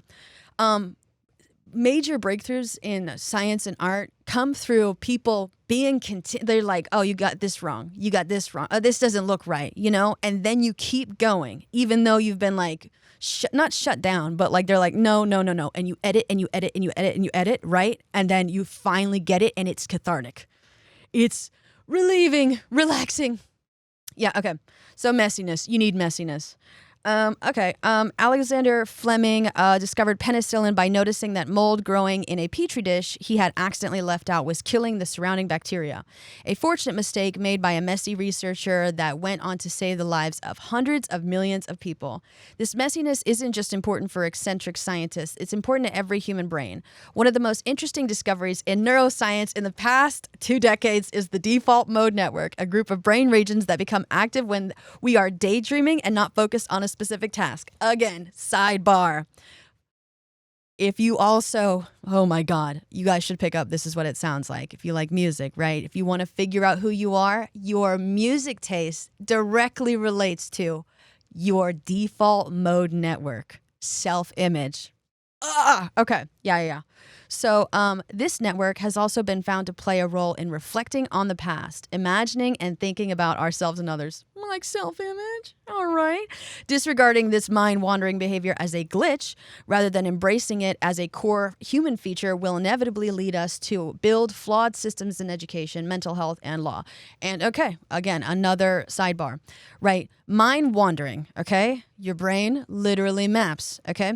Speaker 1: major breakthroughs in science and art come through people being they're like, oh, you got this wrong, you got this wrong, oh, this doesn't look right, and then you keep going even though you've been like not shut down, but like they're like, no, and you edit and you edit and you edit and you edit, right? And then you finally get it and it's cathartic. It's relieving, relaxing. Yeah, okay. So messiness, you need messiness. Okay. Alexander Fleming discovered penicillin by noticing that mold growing in a petri dish he had accidentally left out was killing the surrounding bacteria. A fortunate mistake made by a messy researcher that went on to save the lives of hundreds of millions of people. This messiness isn't just important for eccentric scientists, it's important to every human brain. One of the most interesting discoveries in neuroscience in the past 2 decades is the default mode network, a group of brain regions that become active when we are daydreaming and not focused on a specific task. Again, sidebar. If you also, oh my God, you guys should pick up, this is what it sounds like. If you like music, right? If you want to figure out who you are, your music taste directly relates to your default mode network, self-image. Okay. Yeah. So this network has also been found to play a role in reflecting on the past, imagining and thinking about ourselves and others, like self-image. All right. Disregarding this mind-wandering behavior as a glitch rather than embracing it as a core human feature will inevitably lead us to build flawed systems in education, mental health, and law. And okay, again, another sidebar, right? Mind-wandering, okay? Your brain literally maps, okay?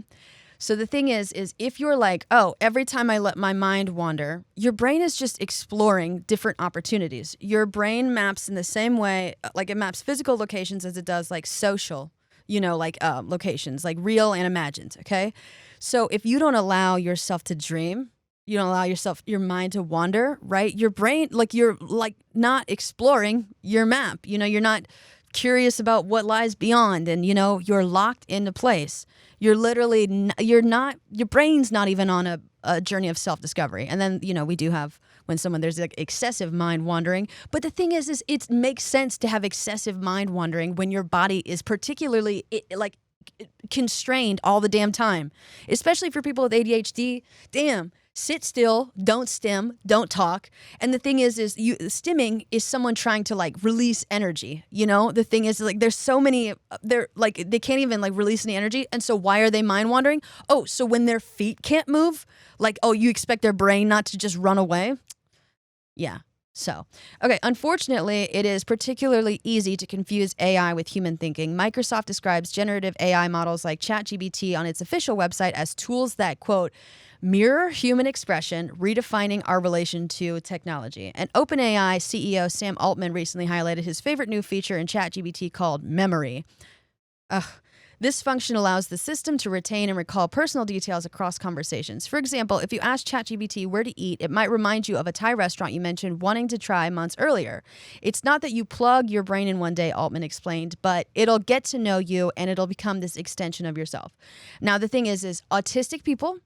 Speaker 1: So the thing is if you're like, oh, every time I let my mind wander, your brain is just exploring different opportunities. Your brain maps in the same way, like it maps physical locations as it does like social, locations, like real and imagined, okay? So if you don't allow yourself to dream, you don't allow your mind to wander, right? Your brain, you're not exploring your map. You're not curious about what lies beyond, and you're locked into place. You're literally your brain's not even on a journey of self-discovery. And then we do have when there's like excessive mind wandering, but the thing is it makes sense to have excessive mind wandering when your body is particularly constrained all the damn time, especially for people with ADHD. Damn. Sit still, don't stim, don't talk. And the thing is stimming is someone trying to release energy. The thing is there's so many, they can't even release any energy. And so why are they mind wandering? Oh, so when their feet can't move, you expect their brain not to just run away? Yeah. So, okay, unfortunately, it is particularly easy to confuse AI with human thinking. Microsoft describes generative AI models like ChatGPT on its official website as tools that, quote, mirror human expression, redefining our relation to technology. And OpenAI CEO Sam Altman recently highlighted his favorite new feature in ChatGPT called memory. This function allows the system to retain and recall personal details across conversations. For example, if you ask ChatGPT where to eat, it might remind you of a Thai restaurant you mentioned wanting to try months earlier. It's not that you plug your brain in one day, Altman explained, but it'll get to know you and it'll become this extension of yourself. Now, the thing is autistic people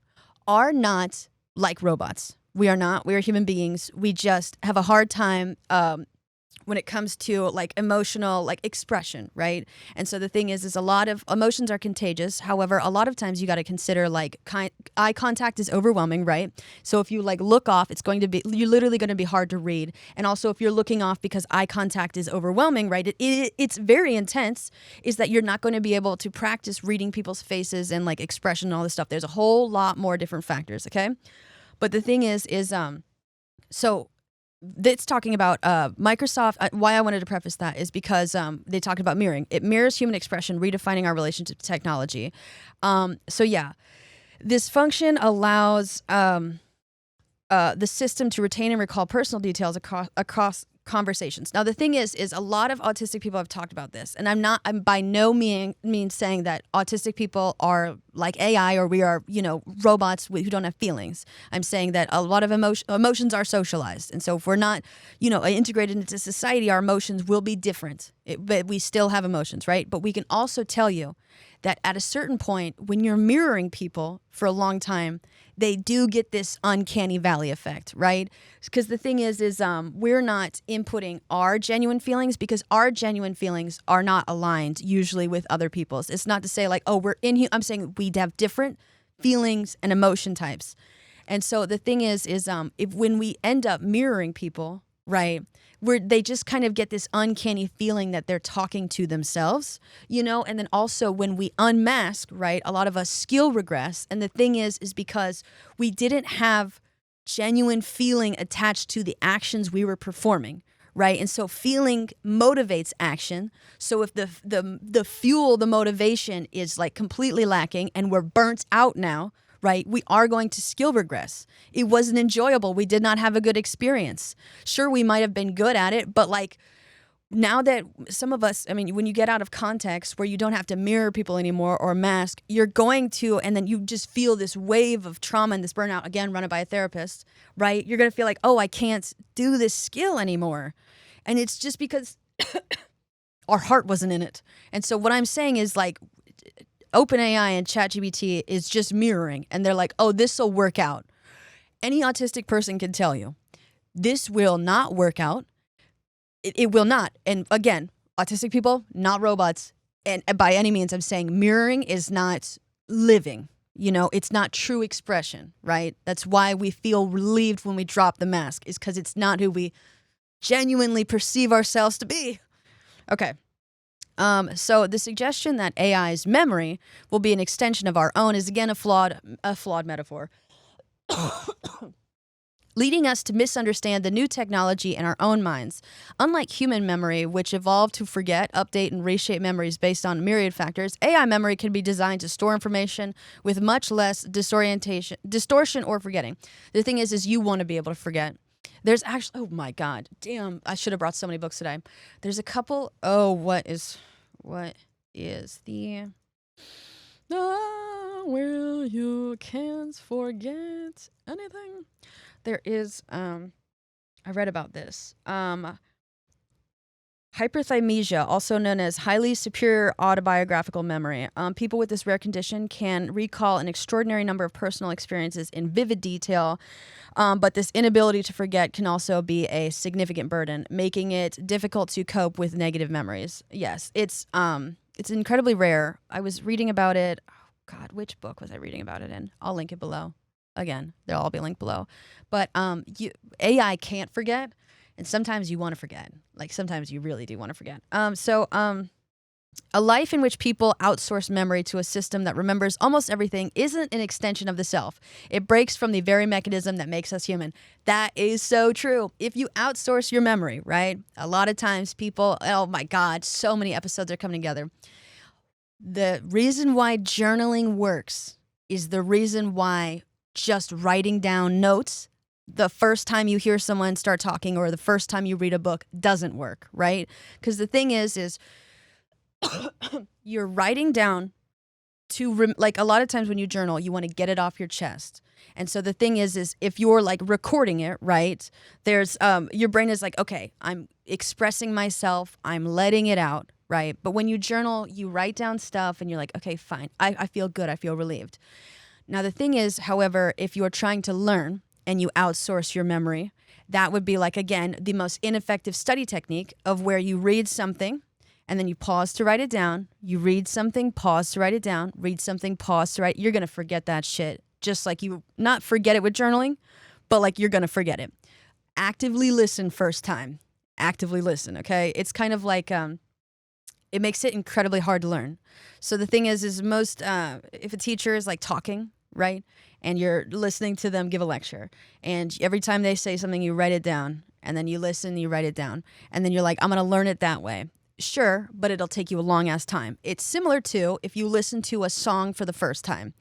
Speaker 1: are not like robots. We are not. We are human beings. We just have a hard time when it comes to emotional expression, right? And so the thing is a lot of emotions are contagious. However, a lot of times you got to consider eye contact is overwhelming, right? So if you look off, you're literally going to be hard to read. And also if you're looking off because eye contact is overwhelming, right? It's very intense, is that you're not going to be able to practice reading people's faces and expression and all this stuff. There's a whole lot more different factors, okay? But the thing is so it's talking about Microsoft. Why I wanted to preface that is because they talked about mirroring. It mirrors human expression, redefining our relationship to technology. So yeah, this function allows the system to retain and recall personal details across conversations. Now, the thing is a lot of autistic people have talked about this, and I'm by no means saying that autistic people are like AI or we are, robots who don't have feelings. I'm saying that a lot of emotions are socialized. And so if we're not, integrated into society, our emotions will be different, but we still have emotions, right? But we can also tell you that at a certain point, when you're mirroring people for a long time, they do get this uncanny valley effect, right? Because the thing is we're not inputting our genuine feelings because our genuine feelings are not aligned usually with other people's. It's not to say we're in here. I'm saying we have different feelings and emotion types. And so the thing is if when we end up mirroring people, right, they just kind of get this uncanny feeling that they're talking to themselves, and then also when we unmask, right, a lot of us skill regress. And the thing is because we didn't have genuine feeling attached to the actions we were performing, right? And so feeling motivates action. So if the fuel, the motivation is like completely lacking and we're burnt out now, right? We are going to skill regress. It wasn't enjoyable. We did not have a good experience. Sure, we might have been good at it, but like now that some of us, I mean, when you get out of context where you don't have to mirror people anymore or mask, you're going to, and then you just feel this wave of trauma and this burnout, again, run it by a therapist, right? You're going to feel like, oh, I can't do this skill anymore. And it's just because our heart wasn't in it. And so what I'm saying is like, OpenAI and ChatGPT is just mirroring. And they're like, oh, this will work out. Any autistic person can tell you, this will not work out. It will not. And again, autistic people, not robots. And by any means, I'm saying mirroring is not living. You know, it's not true expression, right? That's why we feel relieved when we drop the mask, is because it's not who we genuinely perceive ourselves to be. Okay. So the suggestion that AI's memory will be an extension of our own is again a flawed metaphor. Leading us to misunderstand the new technology in our own minds. Unlike human memory, which evolved to forget, update, and reshape memories based on myriad factors, AI memory can be designed to store information with much less distortion, or forgetting. The thing is you want to be able to forget. There's actually, oh my God, damn, I should have brought so many books today. There's a couple, what is the... well, you can't forget anything. There is, I read about this. Hyperthymesia, also known as highly superior autobiographical memory. People with this rare condition can recall an extraordinary number of personal experiences in vivid detail, but this inability to forget can also be a significant burden, making it difficult to cope with negative memories. Yes, it's incredibly rare. I was reading about it. Oh God, which book was I reading about it in? I'll link it below. Again, they'll all be linked below. But AI can't forget, and sometimes you want to forget. Like sometimes you really do want to forget. A life in which people outsource memory to a system that remembers almost everything isn't an extension of the self. It breaks from the very mechanism that makes us human. That is so true. If you outsource your memory, right? A lot of times people, oh my God, so many episodes are coming together. The reason why journaling works is the reason why just writing down notes the first time you hear someone start talking or the first time you read a book doesn't work, right? Because the thing is you're writing down to, like a lot of times when you journal, you want to get it off your chest. And so the thing is if you're like recording it, right, there's, your brain is like, okay, I'm expressing myself, I'm letting it out, right? But when you journal, you write down stuff and you're like, okay, fine, I feel good, I feel relieved. Now, the thing is, however, if you're trying to learn and you outsource your memory, that would be like, again, the most ineffective study technique of where you read something and then you pause to write it down. You read something, pause to write it down, read something, pause to write. You're going to forget that shit. Just like you not forget it with journaling, but like you're going to forget it. Actively listen first time. Actively listen, okay? It's kind of like... it makes it incredibly hard to learn. So the thing is most, if a teacher is like talking, right? And you're listening to them give a lecture. And every time they say something, you write it down. And then you listen, you write it down. And then you're like, I'm going to learn it that way. Sure, but it'll take you a long ass time. It's similar to if you listen to a song for the first time.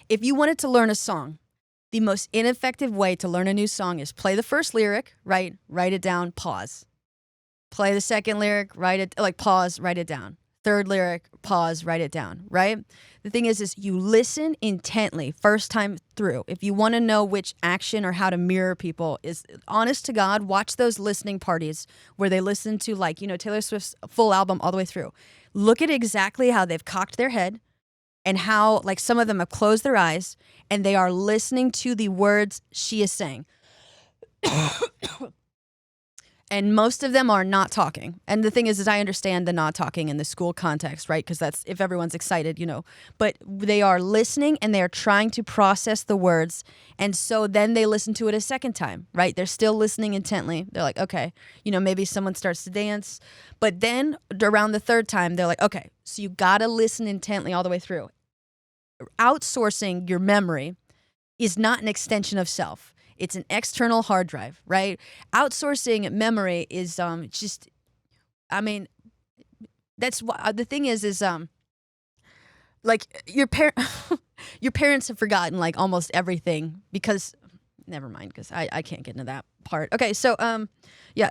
Speaker 1: If you wanted to learn a song, the most ineffective way to learn a new song is play the first lyric, right? Write it down, pause. Play the second lyric, write it, like pause, write it down. Third lyric, pause, write it down, right? The thing is you listen intently first time through. If you want to know which action or how to mirror people, is honest to God, watch those listening parties where they listen to like, Taylor Swift's full album all the way through. Look at exactly how they've cocked their head and how like some of them have closed their eyes and they are listening to the words she is saying. And most of them are not talking. And the thing is I understand the not talking in the school context, right? Because that's if everyone's excited, But they are listening and they are trying to process the words. And so then they listen to it a second time, right? They're still listening intently. They're like, okay, maybe someone starts to dance. But then around the third time, they're like, okay, so you got to listen intently all the way through. Outsourcing your memory is not an extension of self. It's an external hard drive, right? Outsourcing memory is just, I mean, that's what the thing is like your parents have forgotten like almost everything because never mind because I can't get into that part. Okay, so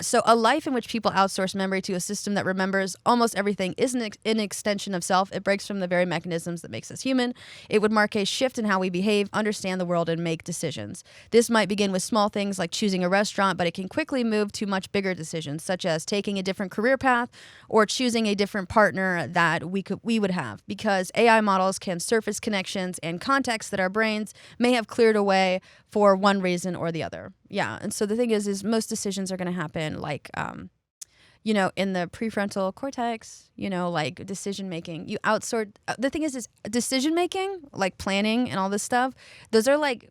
Speaker 1: so a life in which people outsource memory to a system that remembers almost everything is an extension of self. It breaks from the very mechanisms that makes us human. It would mark a shift in how we behave, understand the world, and make decisions. This might begin with small things like choosing a restaurant, but it can quickly move to much bigger decisions, such as taking a different career path or choosing a different partner that we would have, because AI models can surface connections and contexts that our brains may have cleared away for one reason or the other. Yeah, and so the thing is most decisions are going to happen like, in the prefrontal cortex, like decision making. You outsource. The thing is decision making, like planning and all this stuff. Those are like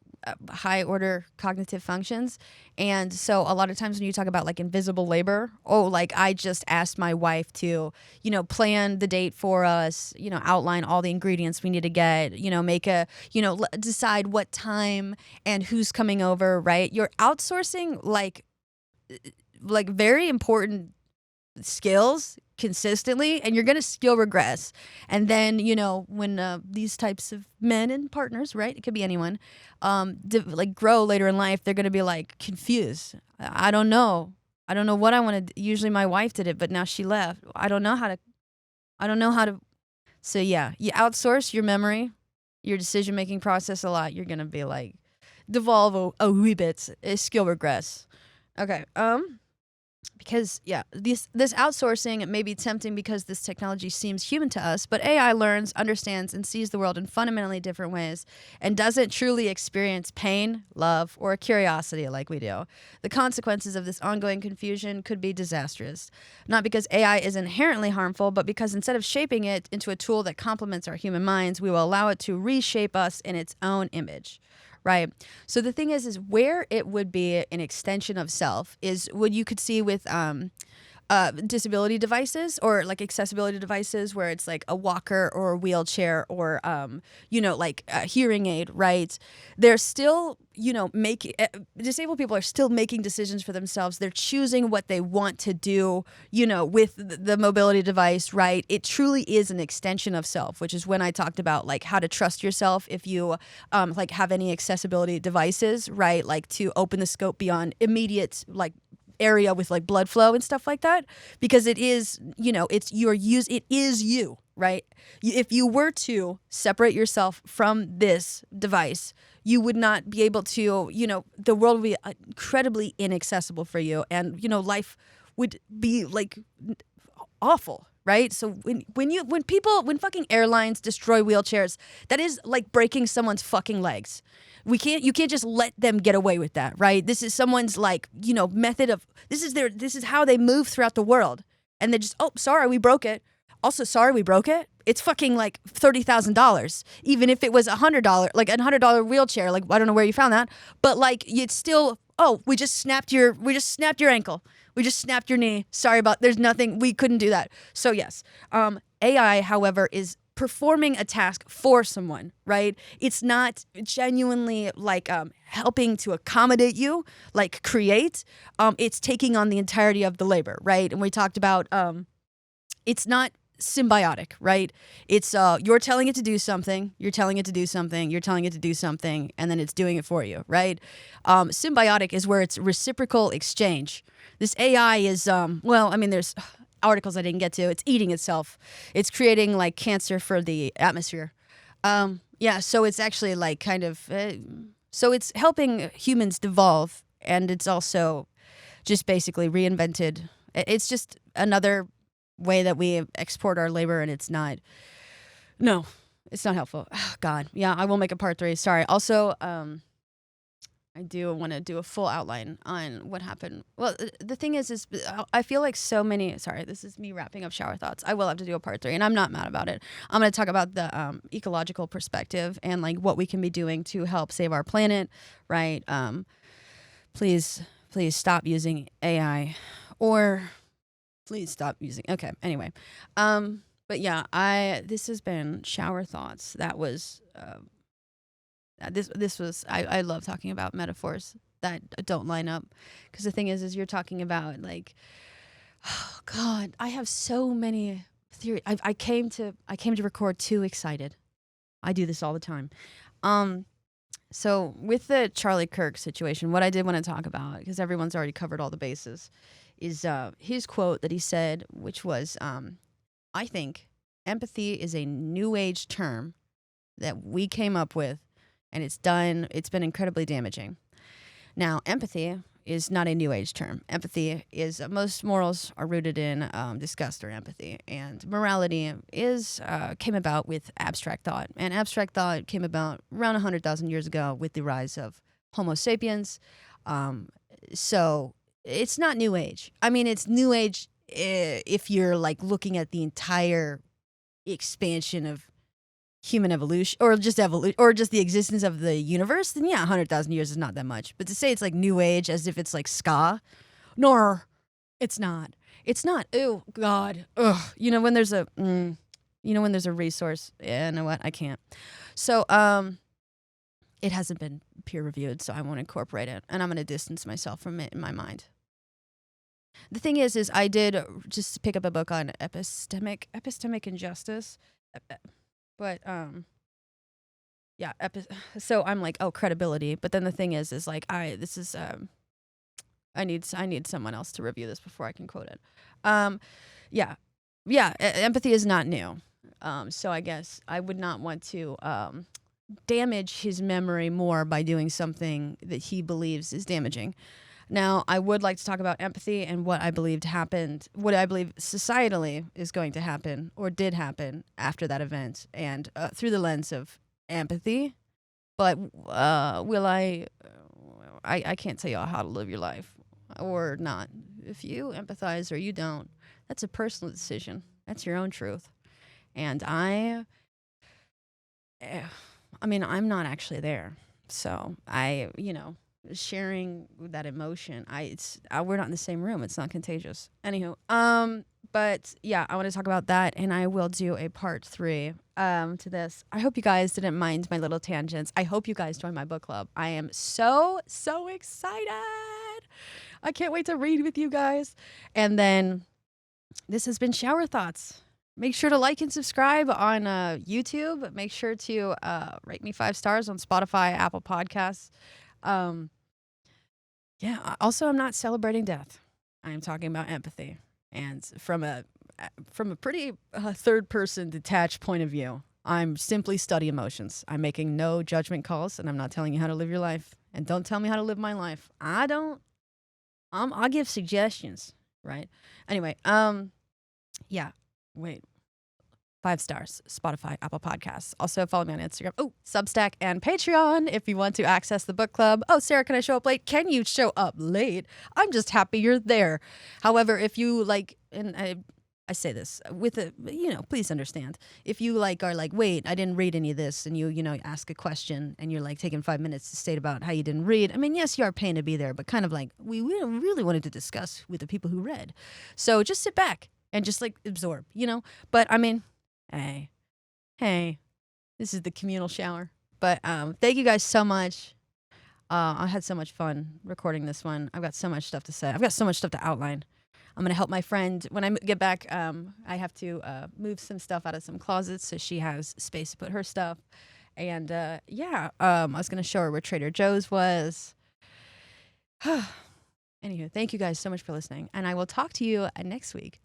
Speaker 1: high order cognitive functions. And so a lot of times when you talk about like invisible labor, like I just asked my wife to, plan the date for us, outline all the ingredients we need to get, make a, decide what time and who's coming over, right? You're outsourcing like very important skills consistently, and you're going to skill regress. And then, when these types of men and partners, right, it could be anyone, grow later in life, they're going to be like confused. I don't know what I want to usually my wife did it, but now she left. I don't know how to. So yeah, you outsource your memory, your decision making process a lot. You're going to be like devolve a wee bit, skill regress. Okay. Because this outsourcing may be tempting because this technology seems human to us, but AI learns, understands, and sees the world in fundamentally different ways and doesn't truly experience pain, love, or curiosity like we do. The consequences of this ongoing confusion could be disastrous, not because AI is inherently harmful, but because instead of shaping it into a tool that complements our human minds, we will allow it to reshape us in its own image. Right. So the thing is where it would be an extension of self is what you could see with disability devices or like accessibility devices where it's like a walker or a wheelchair or, like a hearing aid, right? They're still, disabled people are still making decisions for themselves. They're choosing what they want to do, with the mobility device, right? It truly is an extension of self, which is when I talked about like how to trust yourself if you have any accessibility devices, right? Like to open the scope beyond immediate like area with like blood flow and stuff like that, because it is, it is you, right? If you were to separate yourself from this device, you would not be able to, the world would be incredibly inaccessible for you, and life would be like awful, right? So when fucking airlines destroy wheelchairs, that is like breaking someone's fucking legs. You can't just let them get away with that, right? This is someone's like, method of, this is how they move throughout the world. And they just, oh, sorry, we broke it. Also, sorry, we broke it. It's fucking like $30,000. Even if it was $100, like $100 wheelchair, like I don't know where you found that, but like it's still, oh, we just snapped your ankle. We just snapped your knee. Sorry there's nothing, we couldn't do that. So yes, AI, however, is performing a task for someone, right? It's not genuinely like helping to accommodate you, like create. It's taking on the entirety of the labor, right? And we talked about it's not symbiotic, right? It's you're telling it to do something, you're telling it to do something, you're telling it to do something, and then it's doing it for you, right? Symbiotic is where it's reciprocal exchange. This AI is, there's articles I didn't get to. It's eating itself. It's creating like cancer for the atmosphere. So it's actually like kind of, so it's helping humans devolve, and it's also just basically reinvented. It's just another way that we export our labor, and it's not helpful. Oh, God. Yeah, I will make a part 3. Sorry. Also, I do want to do a full outline on what happened. Well, the thing is I feel like so many, sorry, this is me wrapping up shower thoughts. I will have to do a part 3, and I'm not mad about it. I'm going to talk about the ecological perspective and like what we can be doing to help save our planet, right? Please stop using AI, or please stop using, okay, anyway. But yeah, this has been shower thoughts. That was, this was, I love talking about metaphors. that don't line up. Because the thing is you're talking about like, oh God, I have so many theories. I came to record too excited. I do this all the time. So with the Charlie Kirk situation, what I did want to talk about, because everyone's already covered all the bases, is his quote that he said, which was, I think empathy is a new age term that we came up with, and it's been incredibly damaging. Now, empathy is not a new age term. Empathy is, most morals are rooted in disgust or empathy, and morality came about with abstract thought. And abstract thought came about around 100,000 years ago with the rise of Homo sapiens. So it's not new age. I mean, it's new age if you're like looking at the entire expansion of human evolution, or just or just the existence of the universe, then yeah, 100,000 years is not that much. But to say it's like new age as if it's like ska, nor it's not. It's not. Oh God. Ugh. When there's a resource. Yeah, you know what? I can't. So it hasn't been peer reviewed, so I won't incorporate it, and I'm going to distance myself from it in my mind. The thing is I did just pick up a book on epistemic injustice. But so I'm like, oh, credibility. But then the thing is like I need someone else to review this before I can quote it. Empathy is not new. So I guess I would not want to damage his memory more by doing something that he believes is damaging. Now, I would like to talk about empathy and what I believe societally is going to happen or did happen after that event, and through the lens of empathy. But I can't tell you how to live your life or not. If you empathize or you don't, that's a personal decision. That's your own truth. And I'm not actually there. So sharing that emotion, we're not in the same room. It's not contagious. Anywho, but yeah, I want to talk about that, and I will do a part 3 to this. I hope you guys didn't mind my little tangents. I hope you guys join my book club. I am so excited. I can't wait to read with you guys. And then this has been Shower Thoughts. Make sure to like and subscribe on YouTube. Make sure to rate me 5 stars on Spotify, Apple Podcasts. Also, I'm not celebrating death. I am talking about empathy, and from a pretty third person detached point of view. I'm simply study emotions. I'm making no judgment calls, and I'm not telling you how to live your life. And don't tell me how to live my life. I don't. I'll give suggestions, right? Anyway, wait. 5 stars, Spotify, Apple Podcasts. Also, follow me on Instagram. Oh, Substack and Patreon if you want to access the book club. Oh, Sarah, can I show up late? Can you show up late? I'm just happy you're there. However, if you like, and I say this with please understand. If you are like, wait, I didn't read any of this, and you ask a question, and you're like taking 5 minutes to state about how you didn't read. I mean, yes, you are paying to be there, but kind of like we really wanted to discuss with the people who read. So just sit back and just like absorb, But I mean, hey, this is the communal shower. But thank you guys so much. I had so much fun recording this one. I've got so much stuff to say. I've got so much stuff to outline. I'm going to help my friend. When I get back, I have to move some stuff out of some closets so she has space to put her stuff. And I was going to show her where Trader Joe's was. Anywho, thank you guys so much for listening. And I will talk to you next week.